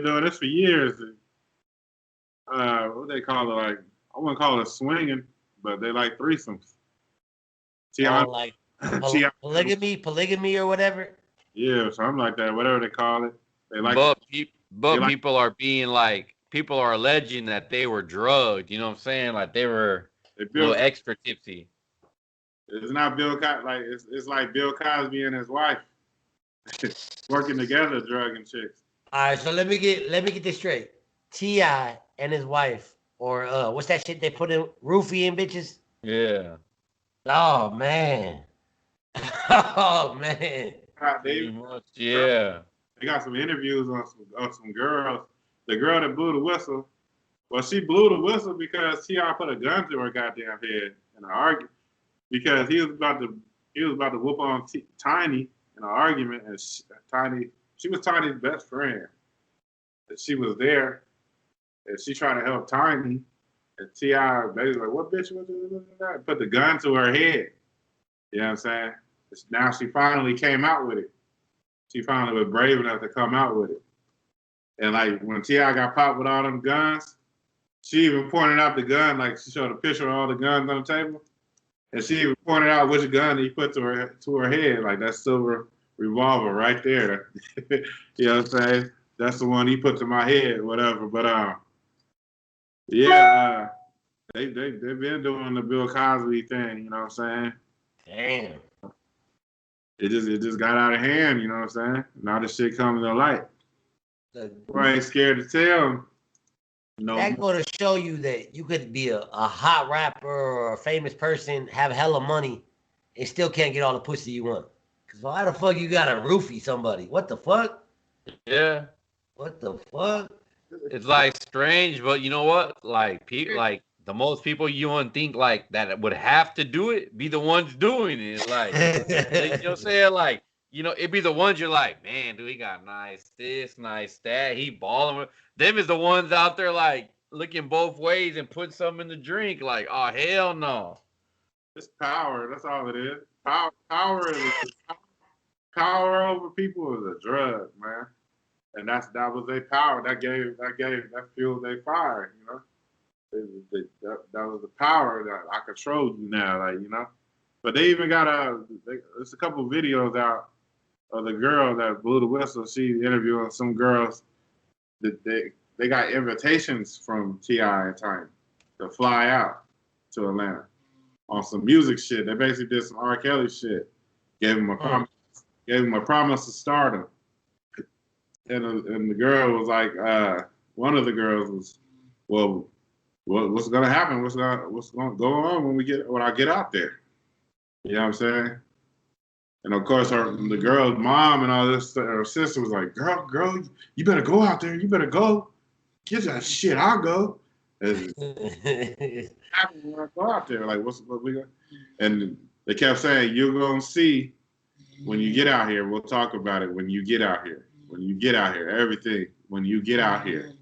doing this for years. What they call it? Like, I wouldn't call it swinging, but they like threesomes. Like polygamy or whatever. Yeah, something like that. Whatever they call it. They like. But people are being like, people are alleging that they were drugged. You know what I'm saying? Like they were a little extra tipsy. It's not Bill Cosby. Like it's like Bill Cosby and his wife working together, drugging chicks. All right, so let me get this straight. T.I. and his wife, or what's that shit they put in roofie in bitches? Yeah. Oh man. Oh man. Yeah. They got some interviews on some girls. The girl that blew the whistle, well, she blew the whistle because T.I. put a gun to her goddamn head in an argument because he was about to whoop on Tiny in an argument, and she was Tiny's best friend. And she was there, and she trying to help Tiny, and T.I. basically like, what bitch was it? Put the gun to her head. You know what I'm saying? Now she finally came out with it. She finally was brave enough to come out with it. And like when T.I. got popped with all them guns, she even pointed out the gun, like she showed a picture of all the guns on the table. And she even pointed out which gun he put to her head, like that silver revolver right there. You know what I'm saying? That's the one he put to my head, whatever. But yeah, they've been doing the Bill Cosby thing, you know what I'm saying? Damn. It just got out of hand, you know what I'm saying? Now this shit coming to light. I ain't scared to tell. No. That go to show you that you could be a hot rapper or a famous person, have hella money, and still can't get all the pussy you want. Cause why the fuck you gotta roofie somebody? What the fuck? Yeah. What the fuck? It's like strange, but you know what? Like people, like the most people you wouldn't think like that would have to do it, be the ones doing it. Like you know what I'm saying? Like, you know, it'd be the ones you're like, man, dude, he got nice this, nice that. He balling with them is the ones out there like looking both ways and putting something in the drink. Like, oh hell no. It's power. That's all it is. Power over people is a drug, man. And that was their power. That fueled their fire, you know. That was the power that I control you now, like, you know. But they even got there's a couple of videos out of the girl that blew the whistle. She interviewing some girls that they got invitations from T.I. and Tiny to fly out to Atlanta on some music shit. They basically did some R. Kelly shit. Gave him a promise to stardom. And the girl was like, one of the girls was, well, what's gonna happen? What's gonna go on when I get out there? You know what I'm saying? And of course, the girl's mom and all this, her sister was like, girl, you better go out there. You better go. Get that shit. I'll go. And when I go out there, like, what we got? And they kept saying, you're gonna see when you get out here. We'll talk about it when you get out here. When you get out here, everything. When you get out here.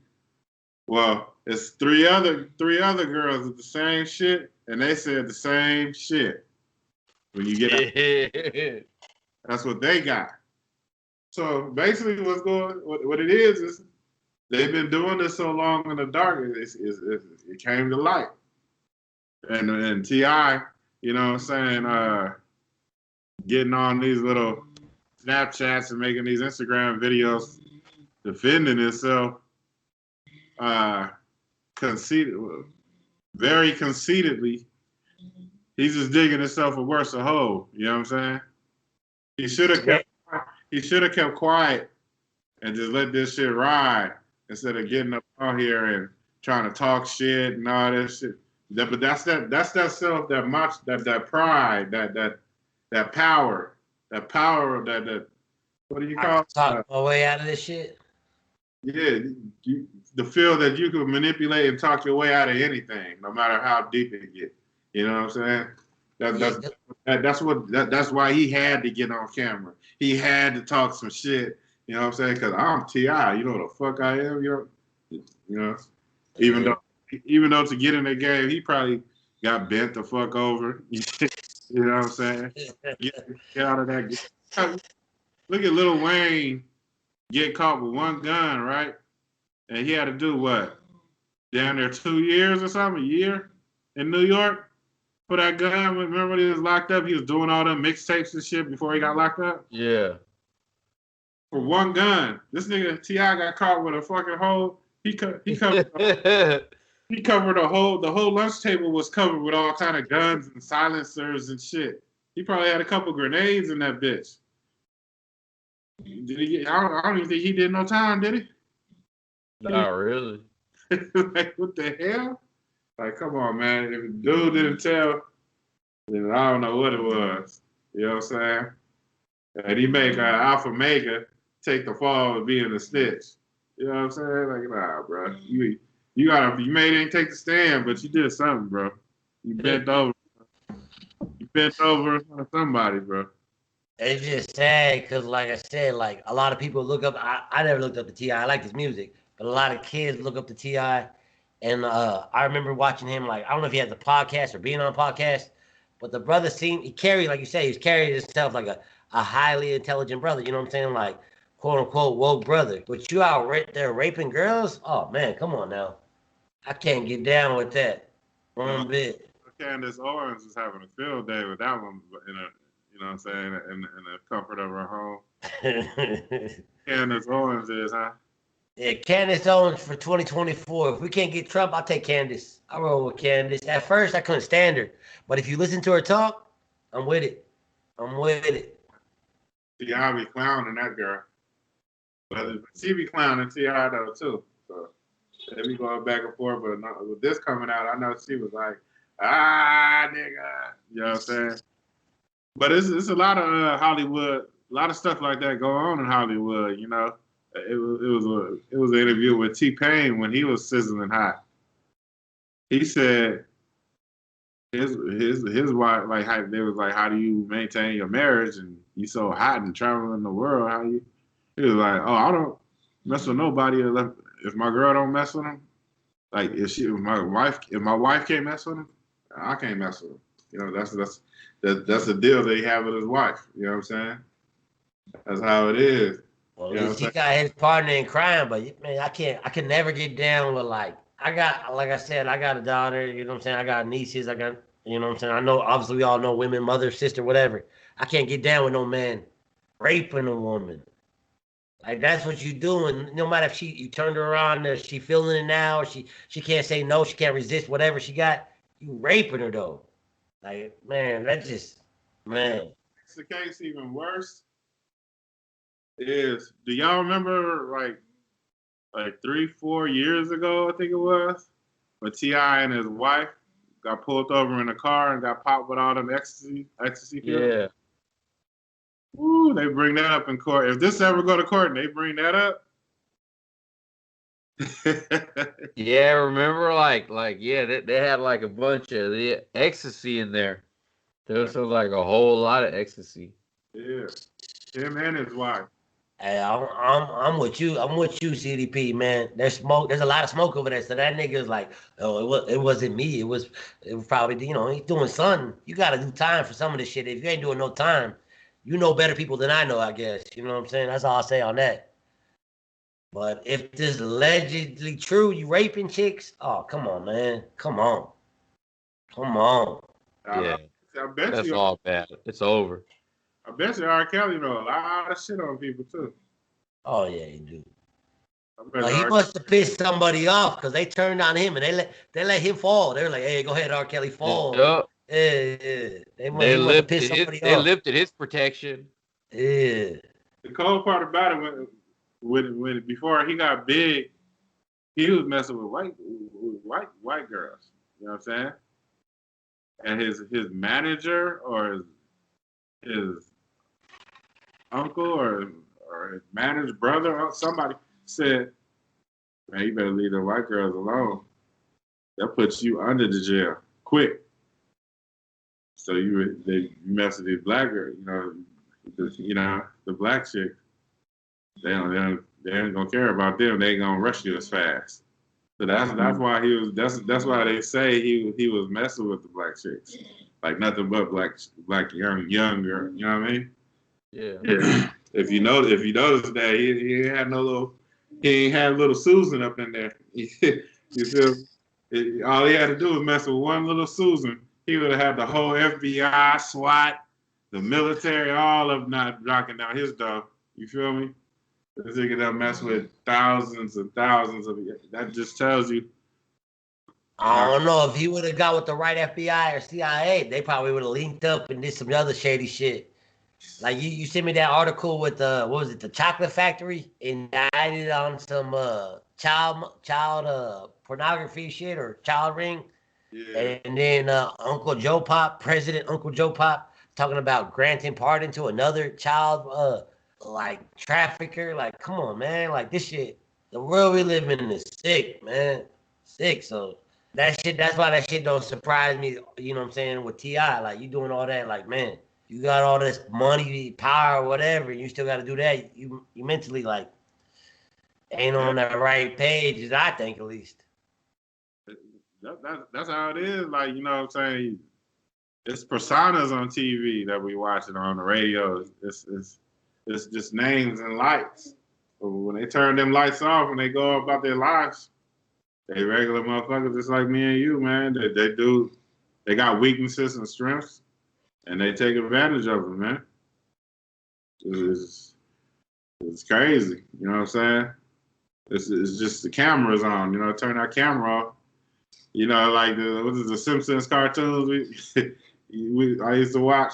Well, it's three other girls with the same shit, and they said the same shit. When you get out, that's what they got. So basically, what it is they've been doing this so long in the dark, it came to light. And T.I., you know what I'm saying, getting on these little Snapchats and making these Instagram videos defending himself, very conceitedly, he's just digging himself a worse hole. You know what I'm saying? He should have kept quiet and just let this shit ride instead of getting up out here and trying to talk shit and all that shit. But that's that self, that pride, that power, that what do you call it? Talk my way out of this shit. Yeah, the feel that you can manipulate and talk your way out of anything, no matter how deep it gets. You know what I'm saying? That's why he had to get on camera. He had to talk some shit. You know what I'm saying? Because I'm T.I. You know the fuck I am. You know. Even though to get in the game, he probably got bent the fuck over. You know what I'm saying? Get out of that game. Look at Lil Wayne get caught with one gun, right? And he had to do what? Down there 2 years or something, a year in New York for that gun. Remember when he was locked up? He was doing all them mixtapes and shit before he got locked up? Yeah. For one gun. This nigga T.I. got caught with a fucking hole. He covered the whole lunch table was covered with all kind of guns and silencers and shit. He probably had a couple grenades in that bitch. Did he get, I don't even think he did no time, did he? Not really. Like, what the hell? Like, come on, man. If the dude didn't tell, then I don't know what it was. You know what I'm saying? And he make Alpha Mega take the fall of being a snitch. You know what I'm saying? Like, nah, bro. You may didn't take the stand, but you did something, bro. You bent over. You bent over in front of somebody, bro. It's just sad because, like I said, like a lot of people look up. I never looked up to T.I. I like his music, but a lot of kids look up to T.I. And I remember watching him. Like I don't know if he has a podcast or being on a podcast, but the brother he carried, like you say, he's carried himself like a highly intelligent brother. You know what I'm saying? Like quote unquote woke brother. But you out right there raping girls? Oh man, come on now. I can't get down with that one bit. Candace Owens is having a field day with that one you know what I'm saying, in the comfort of her home. Candace Owens is, huh? Yeah, Candace Owens for 2024. If we can't get Trump, I'll take Candace. I roll with Candace. At first, I couldn't stand her. But if you listen to her talk, I'm with it. T.I. be clowning that girl. But she be clowning T.I. though, too. So they be going back and forth. But with this coming out, I know she was like, nigga. You know what I'm saying? But it's a lot of Hollywood, a lot of stuff like that going on in Hollywood. You know, it was an interview with T-Pain when he was sizzling hot. He said his wife, like, they was like, how do you maintain your marriage and you so hot and traveling the world? How you? He was like, oh, I don't mess with nobody if my girl don't mess with him. Like if my wife can't mess with him, I can't mess with him. You know, that's the deal that he have with his wife. You know what I'm saying? That's how it is. Well, at least he got his partner in crime, but man, I can never get down with like I said, I got a daughter, you know what I'm saying? I got nieces, you know what I'm saying? I know obviously we all know women, mother, sister, whatever. I can't get down with no man raping a woman. Like that's what you doing. No matter if you turned her around, she feeling it now, she can't say no, she can't resist whatever she got. You raping her though. Like, man, that's just, man. It's the case even worse is, do y'all remember like 3-4 years ago, I think it was, when T.I. and his wife got pulled over in a car and got popped with all them ecstasy pills? Yeah. Ooh, they bring that up in court. If this ever go to court and they bring that up. Yeah, remember they had like a bunch of the ecstasy in there. There was like a whole lot of ecstasy. Yeah, him and his wife. Hey, I'm with you. I'm with you, CDP, man. There's smoke. There's a lot of smoke over there. So that nigga's like, oh, it wasn't me. It was probably, he's doing something. You got to do time for some of this shit. If you ain't doing no time, you know better people than I know, I guess. You know what I'm saying? That's all I'll say on that. But if this is allegedly true, you raping chicks, oh, come on, man. Come on. Come on. Yeah, I bet that's you. all bad. It's over. I bet you R. Kelly know a lot of shit on people too. Oh, yeah, you do. I bet He R. must have pissed somebody off because they turned on him and they let him fall. They're like, hey, go ahead, R. Kelly, fall. Yep. Yeah, yeah. He must have pissed somebody They off. lifted his protection. Yeah. The cold part about it when before he got big, he was messing with white girls. You know what I'm saying? And his manager or his uncle or his manager's brother or somebody said, "Man, you better leave the white girls alone. That puts you under the jail quick." So they mess with these black girls, the black chick. They ain't gonna care about them. They ain't gonna rush you as fast. So that's why he was. That's why they say he was messing with the black chicks, like nothing but black young girl. You know what I mean? Yeah. If you notice that he ain't had little Susan up in there. You feel? All he had to do was mess with one little Susan. He would have had the whole FBI, SWAT, the military, all of them not knocking down his door. You feel me? This nigga done mess with thousands and thousands of. That just tells you. I don't know if he would have got with the right FBI or CIA, they probably would have linked up and did some other shady shit. Like you sent me that article with what was it, the chocolate factory indicted on some child pornography shit or child ring. Yeah. And then President Uncle Joe Pop talking about granting pardon to another child like trafficker. Like, come on, man. Like this shit, the world we live in is sick, man. Sick. So that's why that shit don't surprise me, you know what I'm saying, with T.I. Like you doing all that, like, man, you got all this money, power, whatever, and you still gotta do that. You mentally like ain't on that right page, I think, at least. That's how it is. Like, you know what I'm saying? It's personas on TV that we watching on the radio. It's just names and lights. But when they turn them lights off and they go about their lives, they regular motherfuckers just like me and you, man. They got weaknesses and strengths, and they take advantage of them, man. It's crazy. You know what I'm saying? It's just the cameras on. You know, turn that camera off. You know, like the Simpsons cartoons I used to watch.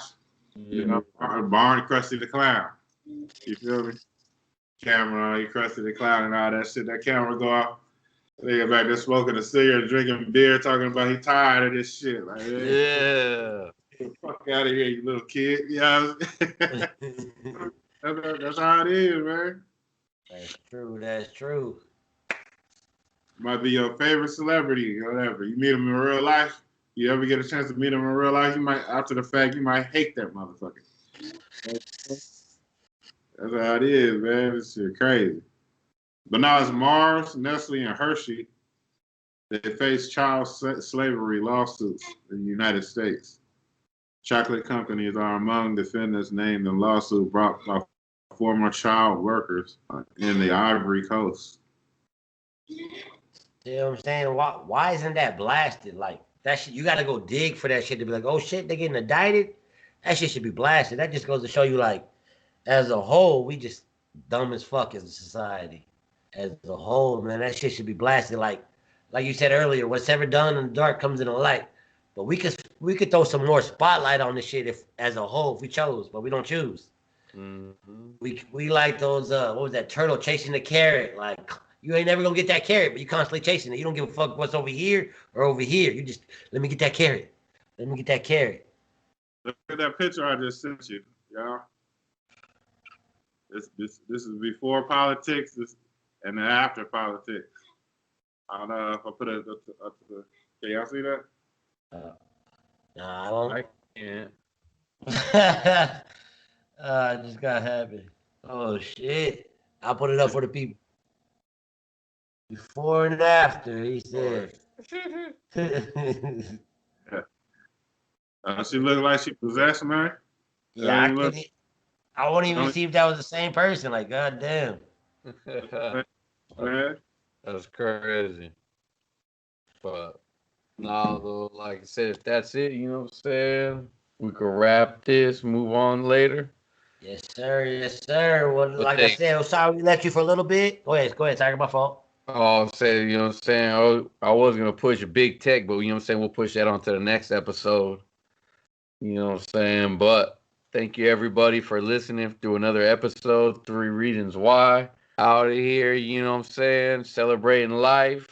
Yeah. You know, Barney, Krusty the Clown. You feel me? Camera on, Krusty the Clown and all that shit. That camera go off. They get back there smoking a cigarette, drinking beer, talking about he tired of this shit. Like, Yeah. Get the fuck out of here, you little kid. You know that's how it is, man. That's true. That's true. Might be your favorite celebrity or whatever. You meet him in real life. You ever get a chance to meet him in real life, you might, after the fact, you might hate that motherfucker. That's how it is, man. This shit crazy. But now it's Mars, Nestle, and Hershey. They face child slavery lawsuits in the United States. Chocolate companies are among defendants named in lawsuit brought by former child workers in the Ivory Coast. You know what I'm saying? Why isn't that blasted? Like that shit, you gotta go dig for that shit to be like, oh shit, they getting indicted. That shit should be blasted. That just goes to show you, like, as a whole, we just dumb as fuck as a society. As a whole, man, that shit should be blasted. Like you said earlier, what's ever done in the dark comes in the light. But we could throw some more spotlight on this shit if, as a whole, if we chose, but we don't choose. Mm-hmm. We like those what was that turtle chasing the carrot? Like you ain't never gonna get that carrot, but you constantly chasing it. You don't give a fuck what's over here or over here. You just let me get that carrot. Let me get that carrot. Look at that picture I just sent you, y'all. This is before politics and then after politics. I don't know if I put it up to the. Can y'all see that? Nah, I don't. I can't. I just got happy. Oh shit! I'll put it up for the people. Before and after, he said. She look like she possessed, man. Yeah, I won't even Only- see if that was the same person. Like, goddamn. Man, That's crazy. But no, though, like I said, if that's it, you know what I'm saying? We could wrap this, move on later. Yes, sir. Yes, sir. Well, But like I thank said, I'm sorry we left you for a little bit. Go ahead. Sorry, my fault. Oh, I'm saying, you know what I'm saying? I was gonna push big tech, but you know what I'm saying? We'll push that on to the next episode. You know what I'm saying? But thank you everybody for listening through another episode. 3 Reasons Why. Out of here, you know what I'm saying? Celebrating life.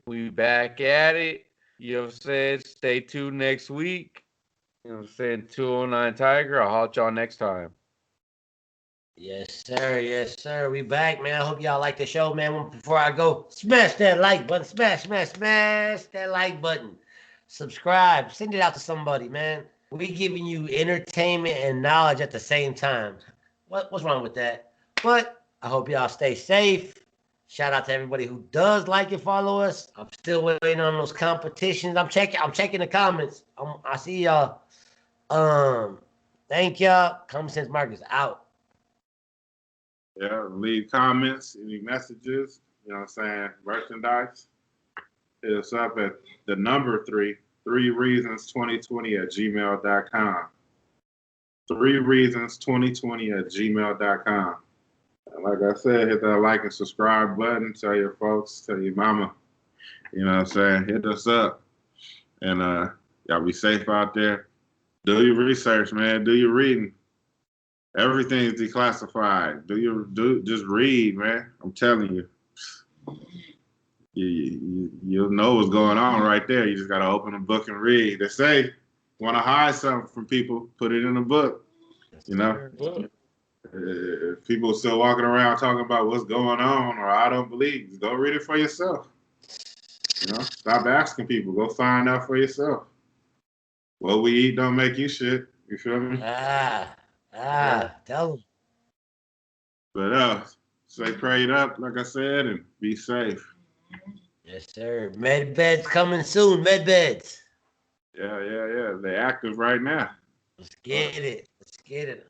We back at it. You know what I'm saying? Stay tuned next week. You know what I'm saying? 209 Tiger. I'll holler y'all next time. Yes, sir. Yes, sir. We back, man. I hope y'all like the show, man. Before I go, smash that like button. Smash that like button. Subscribe. Send it out to somebody, man. We giving you entertainment and knowledge at the same time. What's wrong with that? But I hope y'all stay safe. Shout out to everybody who does like and follow us. I'm still waiting on those competitions. I'm checking the comments. I see y'all. Thank y'all. Common Sense Marcus out. yeah, leave comments, any messages, you know what I'm saying? Merchandise. Hit us up at the number 3reasons2020 at gmail.com. 3reasons2020 at gmail.com. And like I said, hit that like and subscribe button. Tell your folks, tell your mama. You know what I'm saying? Hit us up. And y'all be safe out there. Do your research, man. Do your reading. Everything's declassified. Just read, man. I'm telling you. You'll know what's going on right there. You just gotta open a book and read. They say, want to hide something from people, put it in a book. You know, if people are still walking around talking about what's going on or I don't believe, just go read it for yourself. You know, stop asking people. Go find out for yourself. What we eat don't make you shit. You feel me? Tell them. But stay prayed up, like I said, and be safe. Yes, sir. Med beds coming soon. Med beds. Yeah. They're active right now. Let's get it. Let's get it.